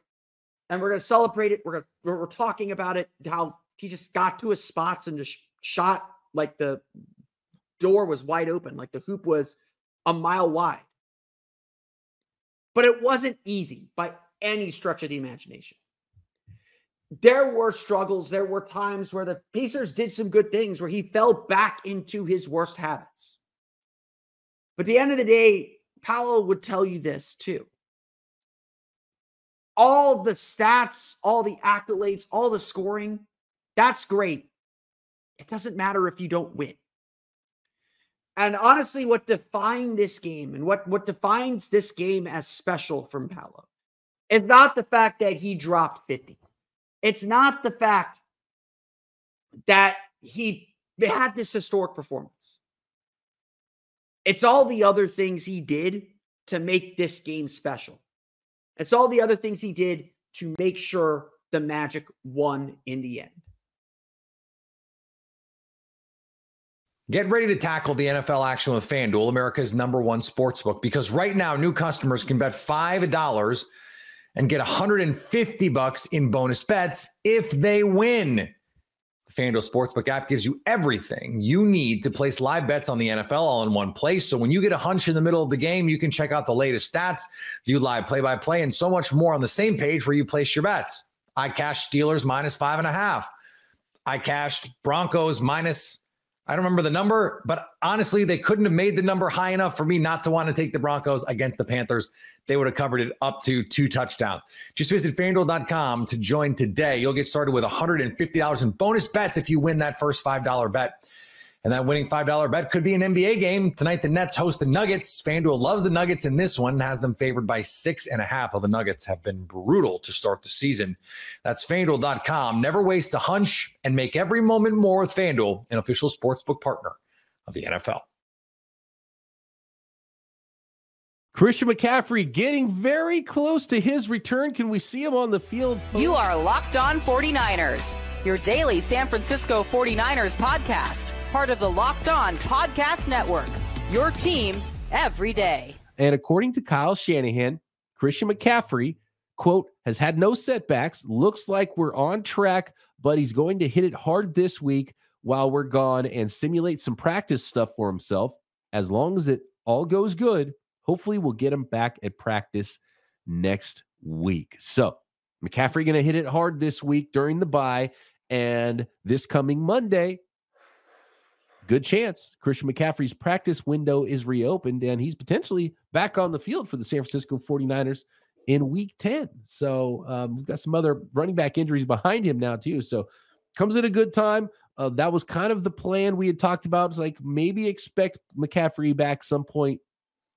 and we're going to celebrate it, we're talking about it, how he just got to his spots and just shot like the door was wide open, like the hoop was a mile wide. But it wasn't easy by any stretch of the imagination. There were struggles. There were times where the Pacers did some good things, where he fell back into his worst habits. But at the end of the day, Paolo would tell you this too. All the stats, all the accolades, all the scoring, that's great. It doesn't matter if you don't win. And honestly, what defined this game and what defines this game as special from Paolo is not the fact that he dropped 50. It's not the fact that they had this historic performance. It's all the other things he did to make this game special. It's all the other things he did to make sure the Magic won in the end. Get ready to tackle the NFL action with FanDuel, America's #1 sportsbook, because right now new customers can bet $5 and get $150 in bonus bets if they win. The FanDuel Sportsbook app gives you everything you need to place live bets on the NFL all in one place. So when you get a hunch in the middle of the game, you can check out the latest stats, view live play-by-play, and so much more on the same page where you place your bets. I cashed Steelers -5.5. I cashed Broncos I don't remember the number, but honestly, they couldn't have made the number high enough for me not to want to take the Broncos against the Panthers. They would have covered it up to 2 touchdowns. Just visit FanDuel.com to join today. You'll get started with $150 in bonus bets if you win that first $5 bet. And that winning $5 bet could be an NBA game. Tonight, the Nets host the Nuggets. FanDuel loves the Nuggets in this one, has them favored by 6.5. While the Nuggets have been brutal to start the season. That's FanDuel.com. Never waste a hunch and make every moment more with FanDuel, an official sportsbook partner of the NFL. Christian McCaffrey getting very close to his return. Can we see him on the field? You are Locked On 49ers, your daily San Francisco 49ers podcast. Part of the Locked On Podcast Network, your team every day. And according to Kyle Shanahan, Christian McCaffrey, quote, has had no setbacks. Looks like we're on track, but he's going to hit it hard this week while we're gone and simulate some practice stuff for himself. As long as it all goes good, hopefully we'll get him back at practice next week. So McCaffrey going to hit it hard this week during the bye, and this coming Monday, good chance Christian McCaffrey's practice window is reopened and he's potentially back on the field for the San Francisco 49ers in week 10. So we've got some other running back injuries behind him now too. So comes at a good time. That was kind of the plan we had talked about. It's like maybe expect McCaffrey back some point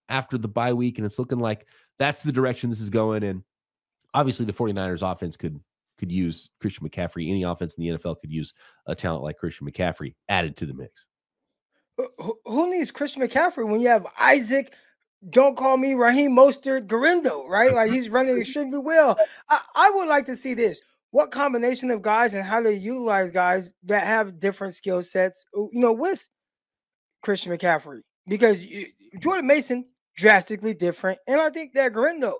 after the bye week. And it's looking like that's the direction this is going. And obviously the 49ers offense could use Christian McCaffrey. Any offense in the NFL could use a talent like Christian McCaffrey added to the mix. Who needs Christian McCaffrey when you have Isaac, don't call me Raheem Mostert, Garindo, right? Like he's running extremely well. I would like to see this. What combination of guys and how they utilize guys that have different skill sets, with Christian McCaffrey. Because Jordan Mason, drastically different. And I think that Garindo,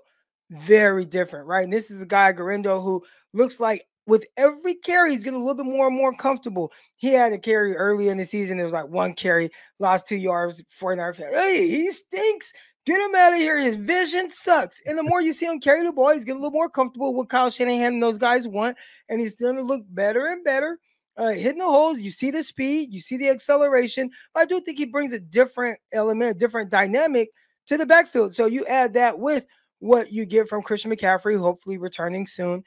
very different, right? And this is a guy, Garindo, who looks like with every carry, he's getting a little bit more and more comfortable. He had a carry early in the season. It was like 1 carry, lost 2 yards, 49 yards. Hey, he stinks. Get him out of here. His vision sucks. And the more you see him carry the ball, he's getting a little more comfortable with Kyle Shanahan and those guys want. And he's starting to look better and better. Hitting the holes. You see the speed. You see the acceleration. I do think he brings a different element, a different dynamic to the backfield. So you add that with what you get from Christian McCaffrey, hopefully returning soon.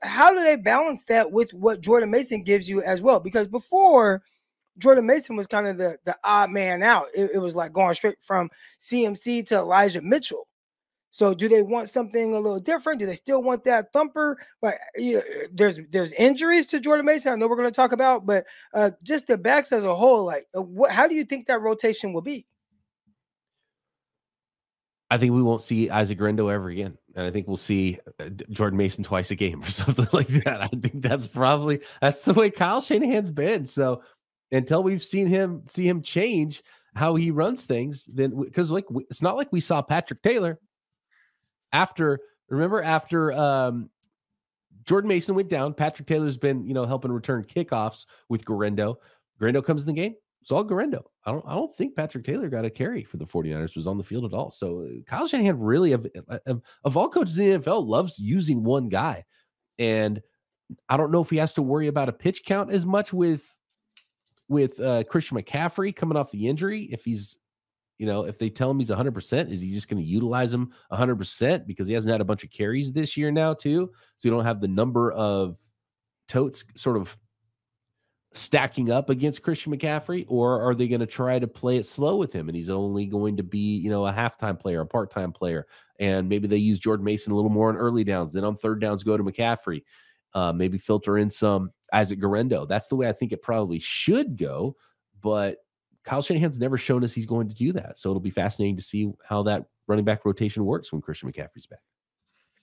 How do they balance that with what Jordan Mason gives you as well? Because before, Jordan Mason was kind of the odd man out. It was like going straight from CMC to Elijah Mitchell. So do they want something a little different? Do they still want that thumper? Like, there's injuries to Jordan Mason. I know we're going to talk about, but just the backs as a whole, like how do you think that rotation will be? I think we won't see Isaac Garindo ever again. And I think we'll see Jordan Mason twice a game or something like that. I think that's the way Kyle Shanahan's been. So until we've seen him change how he runs things, then because it's not like we saw Patrick Taylor after Jordan Mason went down. Patrick Taylor's been, helping return kickoffs with Garindo. Garindo comes in the game. It's all Garindo. I don't think Patrick Taylor got a carry for the 49ers, was on the field at all. So Kyle Shanahan really, of all coaches in the NFL, loves using one guy. And I don't know if he has to worry about a pitch count as much with Christian McCaffrey coming off the injury. If he's, if they tell him he's 100%, is he just going to utilize him 100% because he hasn't had a bunch of carries this year now too? So you don't have the number of totes sort of stacking up against Christian McCaffrey, or are they going to try to play it slow with him and he's only going to be, a halftime player, a part-time player, and maybe they use Jordan Mason a little more on early downs, then on third downs go to McCaffrey, maybe filter in some Isaac Garindo. That's the way I think it probably should go, but Kyle Shanahan's never shown us he's going to do that. So it'll be fascinating to see how that running back rotation works when Christian McCaffrey's back.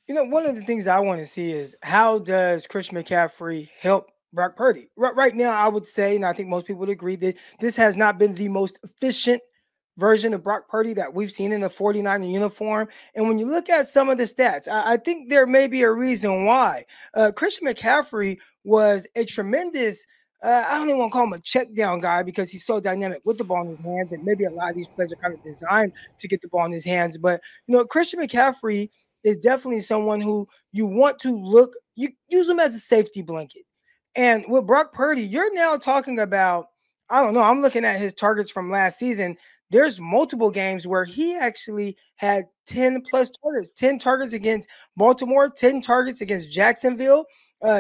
One of the things I want to see is how does Christian McCaffrey help Brock Purdy? Right now, I would say, and I think most people would agree, that this has not been the most efficient version of Brock Purdy that we've seen in the 49er uniform. And when you look at some of the stats, I think there may be a reason why. Christian McCaffrey was a tremendous, I don't even want to call him a check down guy because he's so dynamic with the ball in his hands. And maybe a lot of these plays are kind of designed to get the ball in his hands. But, Christian McCaffrey is definitely someone who you want to you use him as a safety blanket. And with Brock Purdy, you're now talking about I don't know. I'm looking at his targets from last season. There's multiple games where he actually had 10 plus targets, 10 targets against Baltimore, 10 targets against Jacksonville.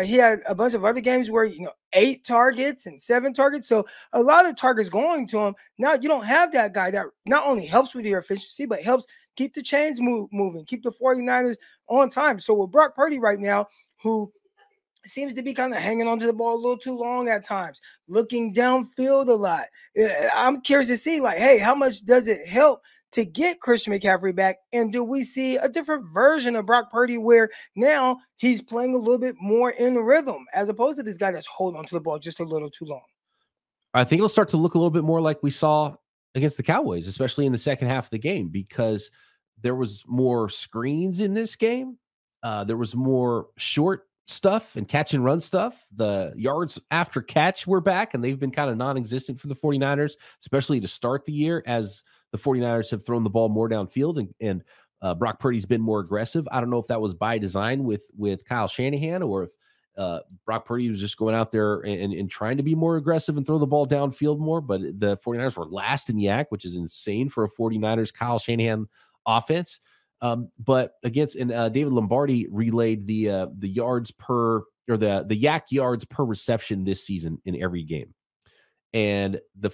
He had a bunch of other games where, 8 targets and 7 targets. So a lot of targets going to him. Now you don't have that guy that not only helps with your efficiency, but helps keep the chains moving, keep the 49ers on time. So with Brock Purdy right now, who seems to be kind of hanging onto the ball a little too long at times, looking downfield a lot. I'm curious to see, like, hey, how much does it help to get Christian McCaffrey back? And do we see a different version of Brock Purdy where now he's playing a little bit more in rhythm as opposed to this guy that's holding onto the ball just a little too long? I think it'll start to look a little bit more like we saw against the Cowboys, especially in the second half of the game, because there was more screens in this game. There was more short stuff and catch and run stuff. The yards after catch were back, and they've been kind of non-existent for the 49ers, especially to start the year, as the 49ers have thrown the ball more downfield, and Brock Purdy's been more aggressive. I don't know if that was by design with Kyle Shanahan, or if Brock Purdy was just going out there and trying to be more aggressive and throw the ball downfield more. But the 49ers were last in YAC, which is insane for a 49ers Kyle Shanahan offense. But against, and David Lombardi relayed the yards per, or the YAC yards per reception this season in every game. And the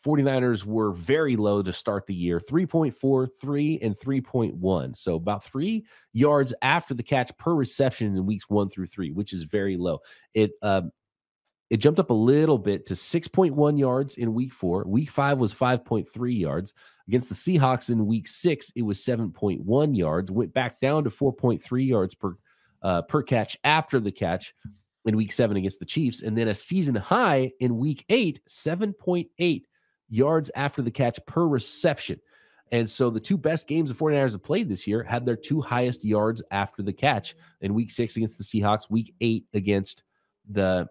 49ers were very low to start the year, 3.4, 3, and 3.1. So about 3 yards after the catch per reception in weeks 1 through 3, which is very low. It jumped up a little bit to 6.1 yards in week 4. Week 5 was 5.3 yards. Against the Seahawks in week 6, it was 7.1 yards. Went back down to 4.3 yards per catch after the catch in week 7 against the Chiefs. And then a season high in week 8, 7.8 yards after the catch per reception. And so the 2 best games the 49ers have played this year had their 2 highest yards after the catch in week 6 against the Seahawks, week 8 against the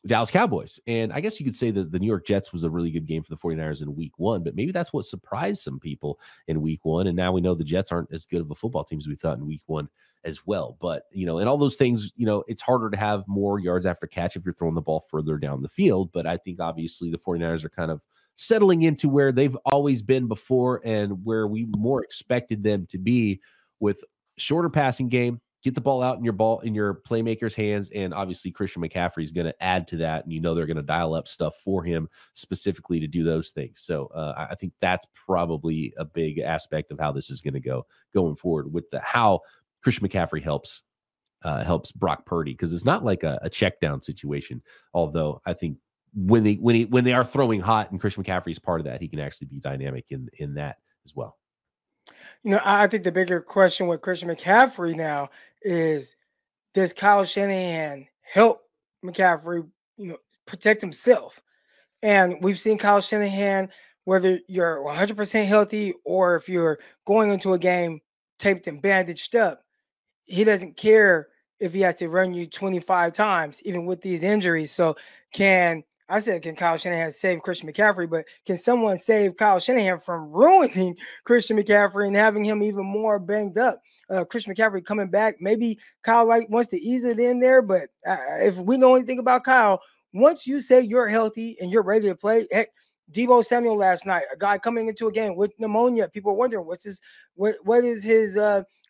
Dallas Cowboys. And I guess you could say that the New York Jets was a really good game for the 49ers in week 1, but maybe that's what surprised some people in week 1. And now we know the Jets aren't as good of a football team as we thought in week 1 as well. But, and all those things, it's harder to have more yards after catch if you're throwing the ball further down the field. But I think obviously the 49ers are kind of settling into where they've always been before, and where we more expected them to be, with shorter passing game, get the ball out in your playmakers' hands. And obviously Christian McCaffrey is going to add to that. And they're going to dial up stuff for him specifically to do those things. So I think that's probably a big aspect of how this is going to go going forward, with how Christian McCaffrey helps Brock Purdy, because it's not like a check down situation. Although I think when they are throwing hot and Christian McCaffrey is part of that, he can actually be dynamic in that as well. I think the bigger question with Christian McCaffrey now is, does Kyle Shanahan help McCaffrey, protect himself? And we've seen Kyle Shanahan, whether you're 100% healthy or if you're going into a game taped and bandaged up, he doesn't care if he has to run you 25 times, even with these injuries. So can Kyle Shanahan save Christian McCaffrey, but can someone save Kyle Shanahan from ruining Christian McCaffrey and having him even more banged up? Christian McCaffrey coming back, maybe Kyle wants to ease it in there, but if we know anything about Kyle, once you say you're healthy and you're ready to play, heck, Deebo Samuel last night, a guy coming into a game with pneumonia, people are wondering what is his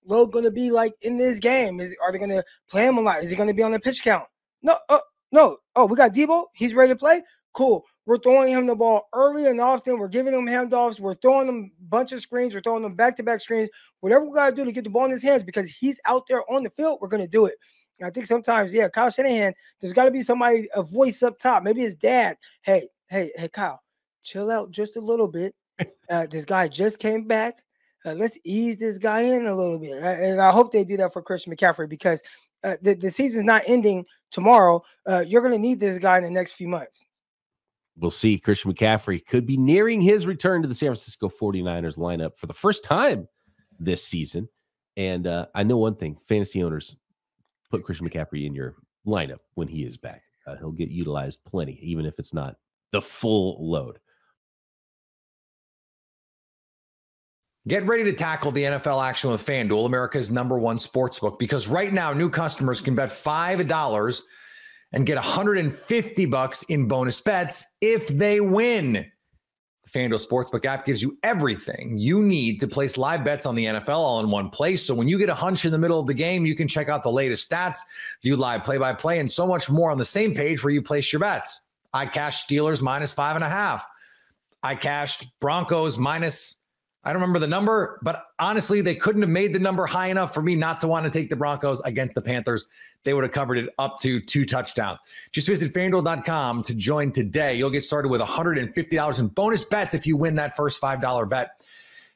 load going to be like in this game? Are they going to play him a lot? Is he going to be on the pitch count? No. Oh, we got Deebo. He's ready to play. Cool. We're throwing him the ball early and often. We're giving him handoffs. We're throwing him a bunch of screens. We're throwing them back-to-back screens. Whatever we got to do to get the ball in his hands, because he's out there on the field, we're going to do it. And I think sometimes, Kyle Shanahan, there's got to be somebody, a voice up top. Maybe his dad. Hey, Kyle, chill out just a little bit. This guy just came back. Let's ease this guy in a little bit. And I hope they do that for Christian McCaffrey, because the season's not ending tomorrow. You're going to need this guy in the next few months. We'll see. Christian McCaffrey could be nearing his return to the San Francisco 49ers lineup for the first time this season. And I know one thing, fantasy owners, put Christian McCaffrey in your lineup when he is back. He'll get utilized plenty, even if it's not the full load. Get ready to tackle the NFL action with FanDuel, America's #1 sportsbook, because right now new customers can bet $5 and get $150 in bonus bets if they win. The FanDuel Sportsbook app gives you everything you need to place live bets on the NFL all in one place. So when you get a hunch in the middle of the game, you can check out the latest stats, view live play-by-play, and so much more on the same page where you place your bets. I cashed Steelers -5.5. I cashed Broncos minus, I don't remember the number, but honestly, they couldn't have made the number high enough for me not to want to take the Broncos against the Panthers. They would have covered it up to 2 touchdowns. Just visit FanDuel.com to join today. You'll get started with $150 in bonus bets if you win that first $5 bet.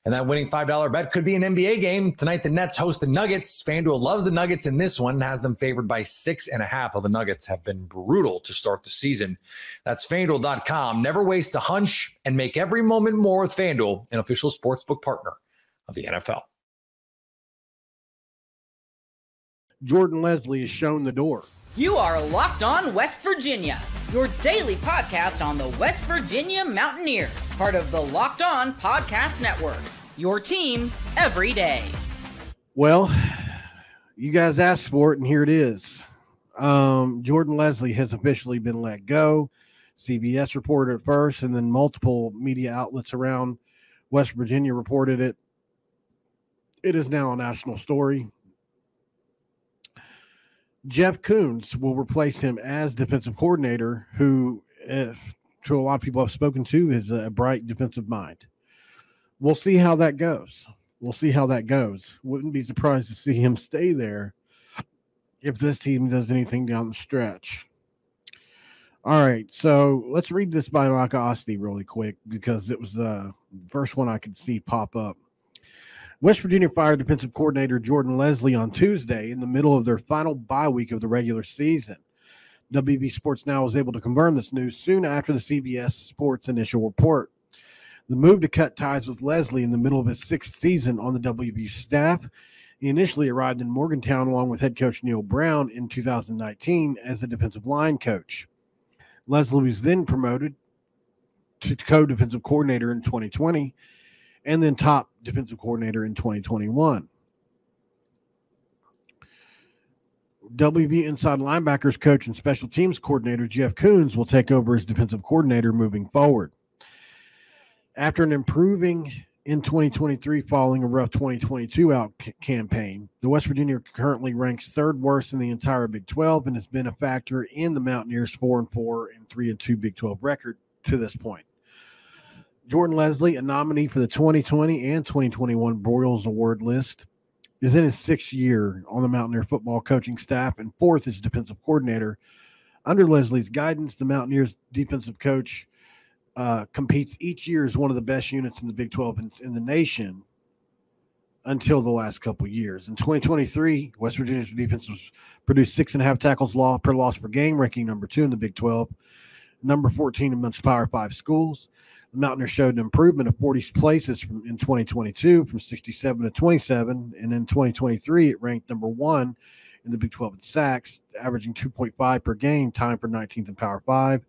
And that winning $5 bet could be an NBA game. Tonight, the Nets host the Nuggets. FanDuel loves the Nuggets in this one and has them favored by 6.5. While the Nuggets have been brutal to start the season. That's FanDuel.com. Never waste a hunch and make every moment more with FanDuel, an official sportsbook partner of the NFL. Jordan Leslie has shown the door. You are Locked On West Virginia, your daily podcast on the West Virginia Mountaineers, part of the Locked On Podcast Network, your team every day. Well, you guys asked for it, and here it is. Jordan Leslie has officially been let go. CBS reported it first, and then multiple media outlets around West Virginia reported it. It is now a national story. Jeff Kuhns will replace him as defensive coordinator, who, to a lot of people I've spoken to, is a bright defensive mind. We'll see how that goes. Wouldn't be surprised to see him stay there if this team does anything down the stretch. All right, so let's read this by Micah Osti really quick because it was the first one I could see pop up. West Virginia fired defensive coordinator Jordan Leslie on Tuesday in the middle of their final bye week of the regular season. WB Sports Now was able to confirm this news soon after the CBS Sports initial report. The move to cut ties with Leslie in the middle of his 6th season on the WB staff. He initially arrived in Morgantown along with head coach Neil Brown in 2019 as a defensive line coach. Leslie was then promoted to co-defensive coordinator in 2020 and then top defensive coordinator in 2021. WV inside linebackers coach and special teams coordinator Jeff Kuhns will take over as defensive coordinator moving forward. After an improving in 2023 following a rough 2022 campaign, the West Virginia currently ranks 3rd worst in the entire Big 12 and has been a factor in the Mountaineers' 4-4 and 3-2 Big 12 record to this point. Jordan Leslie, a nominee for the 2020 and 2021 Broyles Award list, is in his 6th year on the Mountaineer football coaching staff and 4th as defensive coordinator. Under Leslie's guidance, the Mountaineers defensive coach competes each year as one of the best units in the Big 12 in the nation until the last couple of years. In 2023, West Virginia's defense was produced 6.5 tackles per loss per game, ranking number 2 in the Big 12, number 14 amongst Power 5 schools. The Mountaineers showed an improvement of 40 places in 2022 from 67 to 27, and in 2023 it ranked number 1 in the Big 12 in sacks, averaging 2.5 per game, tied for 19th in Power 5.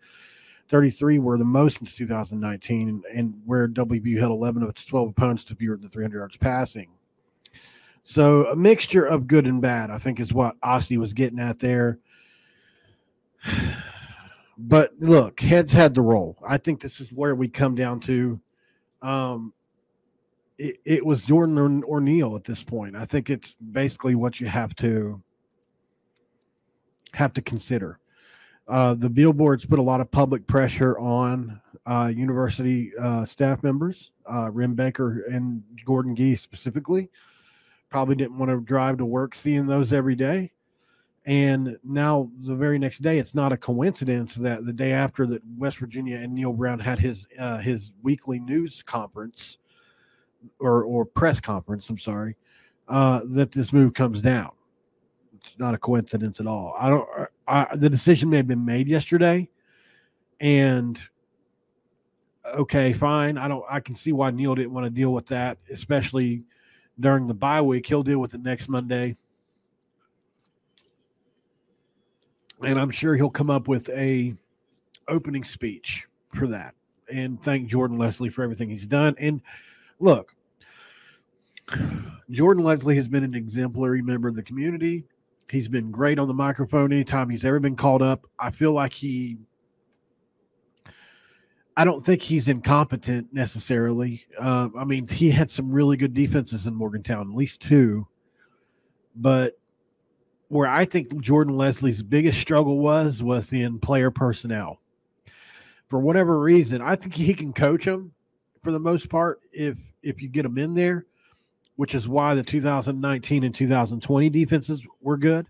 33 were the most since 2019, and where WVU held 11 of its 12 opponents to fewer than 300 yards passing. So a mixture of good and bad, I think, is what Osti was getting at there. But look, heads had the roll. I think this is where we come down to. It was Jordan or Neil at this point. I think it's basically what you have to consider. The billboards put a lot of public pressure on university staff members, Rim Baker and Gordon Gee specifically. Probably didn't want to drive to work seeing those every day. And now the very next day, it's not a coincidence that the day after that West Virginia and Neil Brown had his weekly news conference or press conference, I'm sorry, that this move comes down. It's not a coincidence at all. The decision may have been made yesterday, and okay, fine. I can see why Neil didn't want to deal with that, especially during the bye week. He'll deal with it next Monday. And I'm sure he'll come up with a opening speech for that and thank Jordan Leslie for everything he's done. And look, Jordan Leslie has been an exemplary member of the community. He's been great on the microphone anytime he's ever been called up. I feel like I don't think he's incompetent necessarily. I mean, he had some really good defenses in Morgantown, at least two. But where I think Jordan Leslie's biggest struggle was in player personnel. For whatever reason, I think he can coach them for the most part if you get him in there, which is why the 2019 and 2020 defenses were good,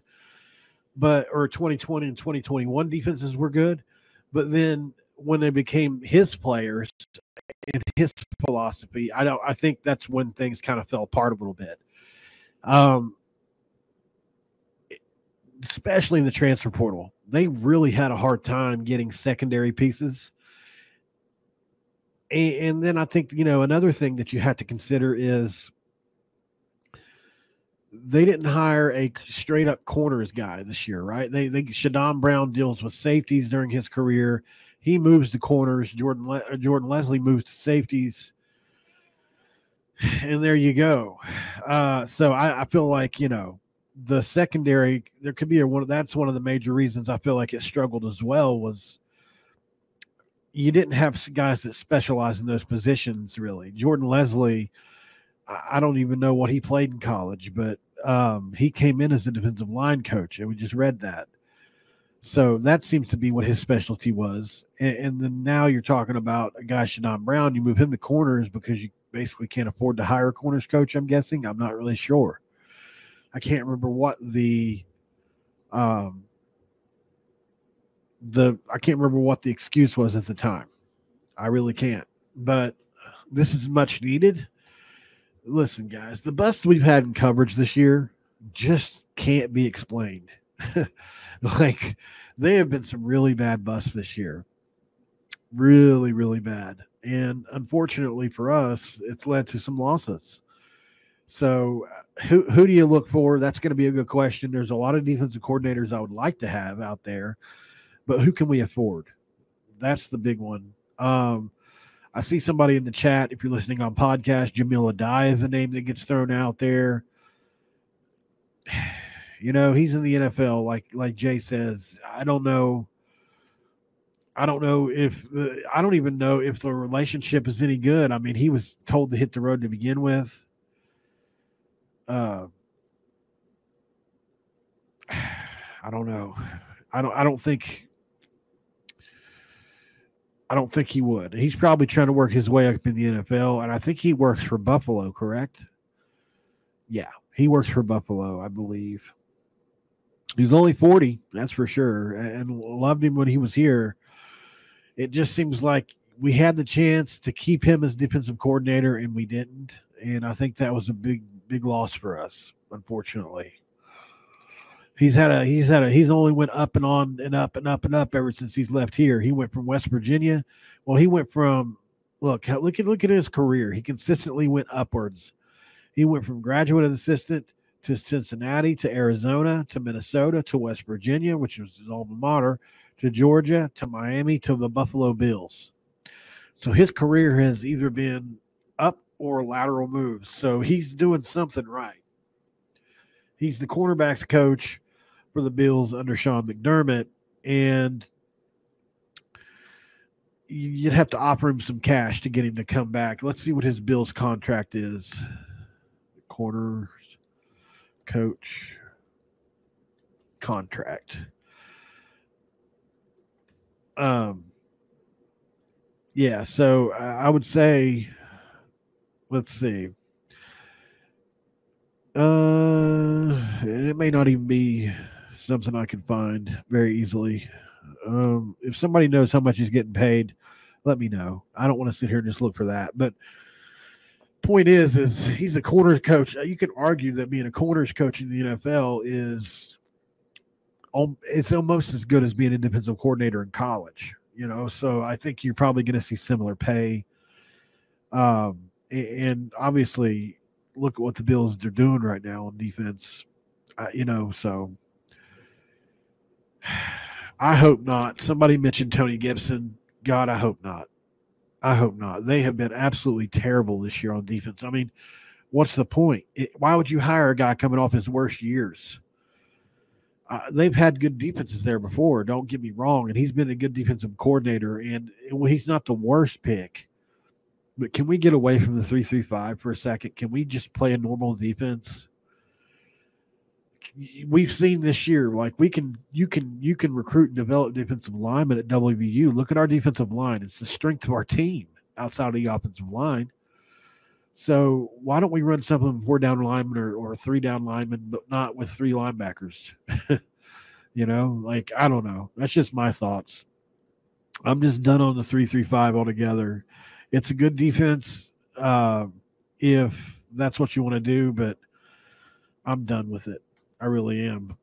or 2020 and 2021 defenses were good. But then when they became his players and his philosophy, I think that's when things kind of fell apart a little bit. Especially in the transfer portal, they really had a hard time getting secondary pieces. And then I think, another thing that you have to consider is they didn't hire a straight up corners guy this year, right? Shadon Brown deals with safeties during his career. He moves to corners. Jordan Leslie moves to safeties. And there you go. So I feel like, the secondary, there could be that's one of the major reasons I feel like it struggled as well, was you didn't have guys that specialize in those positions really. Jordan Leslie, I don't even know what he played in college, but he came in as a defensive line coach, and we just read that. So that seems to be what his specialty was. And then now you're talking about a guy, Shadon Brown, you move him to corners because you basically can't afford to hire a corners coach, I'm guessing. I'm not really sure. I can't remember what the excuse was at the time. I really can't. But this is much needed. Listen, guys, the bust we've had in coverage this year just can't be explained. Like, there have been some really bad busts this year. Really, really bad. And unfortunately for us, it's led to some losses. So who do you look for? That's going to be a good question. There's a lot of defensive coordinators I would like to have out there, but who can we afford? That's the big one. I see somebody in the chat, if you're listening on podcast, Jamil Adai is a name that gets thrown out there. He's in the NFL, like Jay says. I don't even know if the relationship is any good. I mean, he was told to hit the road to begin with. I don't know. I don't think he would. He's probably trying to work his way up in the NFL, and I think he works for Buffalo, correct? Yeah, he works for Buffalo, I believe. He's only 40, that's for sure, and loved him when he was here. It just seems like we had the chance to keep him as defensive coordinator, and we didn't. And I think that was a big loss for us, unfortunately. He's only went up and on and up and up and up ever since he's left here. He went from West Virginia. Well, he went from look at his career. He consistently went upwards. He went from graduate assistant to Cincinnati, to Arizona, to Minnesota, to West Virginia, which was his alma mater, to Georgia, to Miami, to the Buffalo Bills. So his career has either been up or lateral moves. So he's doing something right. He's the cornerbacks coach for the Bills under Sean McDermott, and you'd have to offer him some cash to get him to come back. Let's see what his Bills contract is. Corners coach contract. Yeah, so I would say, let's see. It may not even be something I can find very easily. If somebody knows how much he's getting paid, let me know. I don't want to sit here and just look for that. But point is he's a corners coach. You can argue that being a corners coach in the NFL is it's almost as good as being a defensive coordinator in college. So I think you're probably going to see similar pay. And obviously, look at what the Bills are doing right now on defense. So I hope not. Somebody mentioned Tony Gibson. God, I hope not. I hope not. They have been absolutely terrible this year on defense. I mean, what's the point? Why would you hire a guy coming off his worst years? They've had good defenses there before. Don't get me wrong, and he's been a good defensive coordinator, and he's not the worst pick. But can we get away from the 3-3-5 for a second? Can we just play a normal defense? We've seen this year, like you can recruit and develop defensive linemen at WVU. Look at our defensive line; it's the strength of our team outside of the offensive line. So why don't we run something with 4 down linemen or 3 down linemen, but not with 3 linebackers? You know, like, I don't know. That's just my thoughts. I'm just done on the 3-3-5 altogether. It's a good defense if that's what you want to do, but I'm done with it. I really am.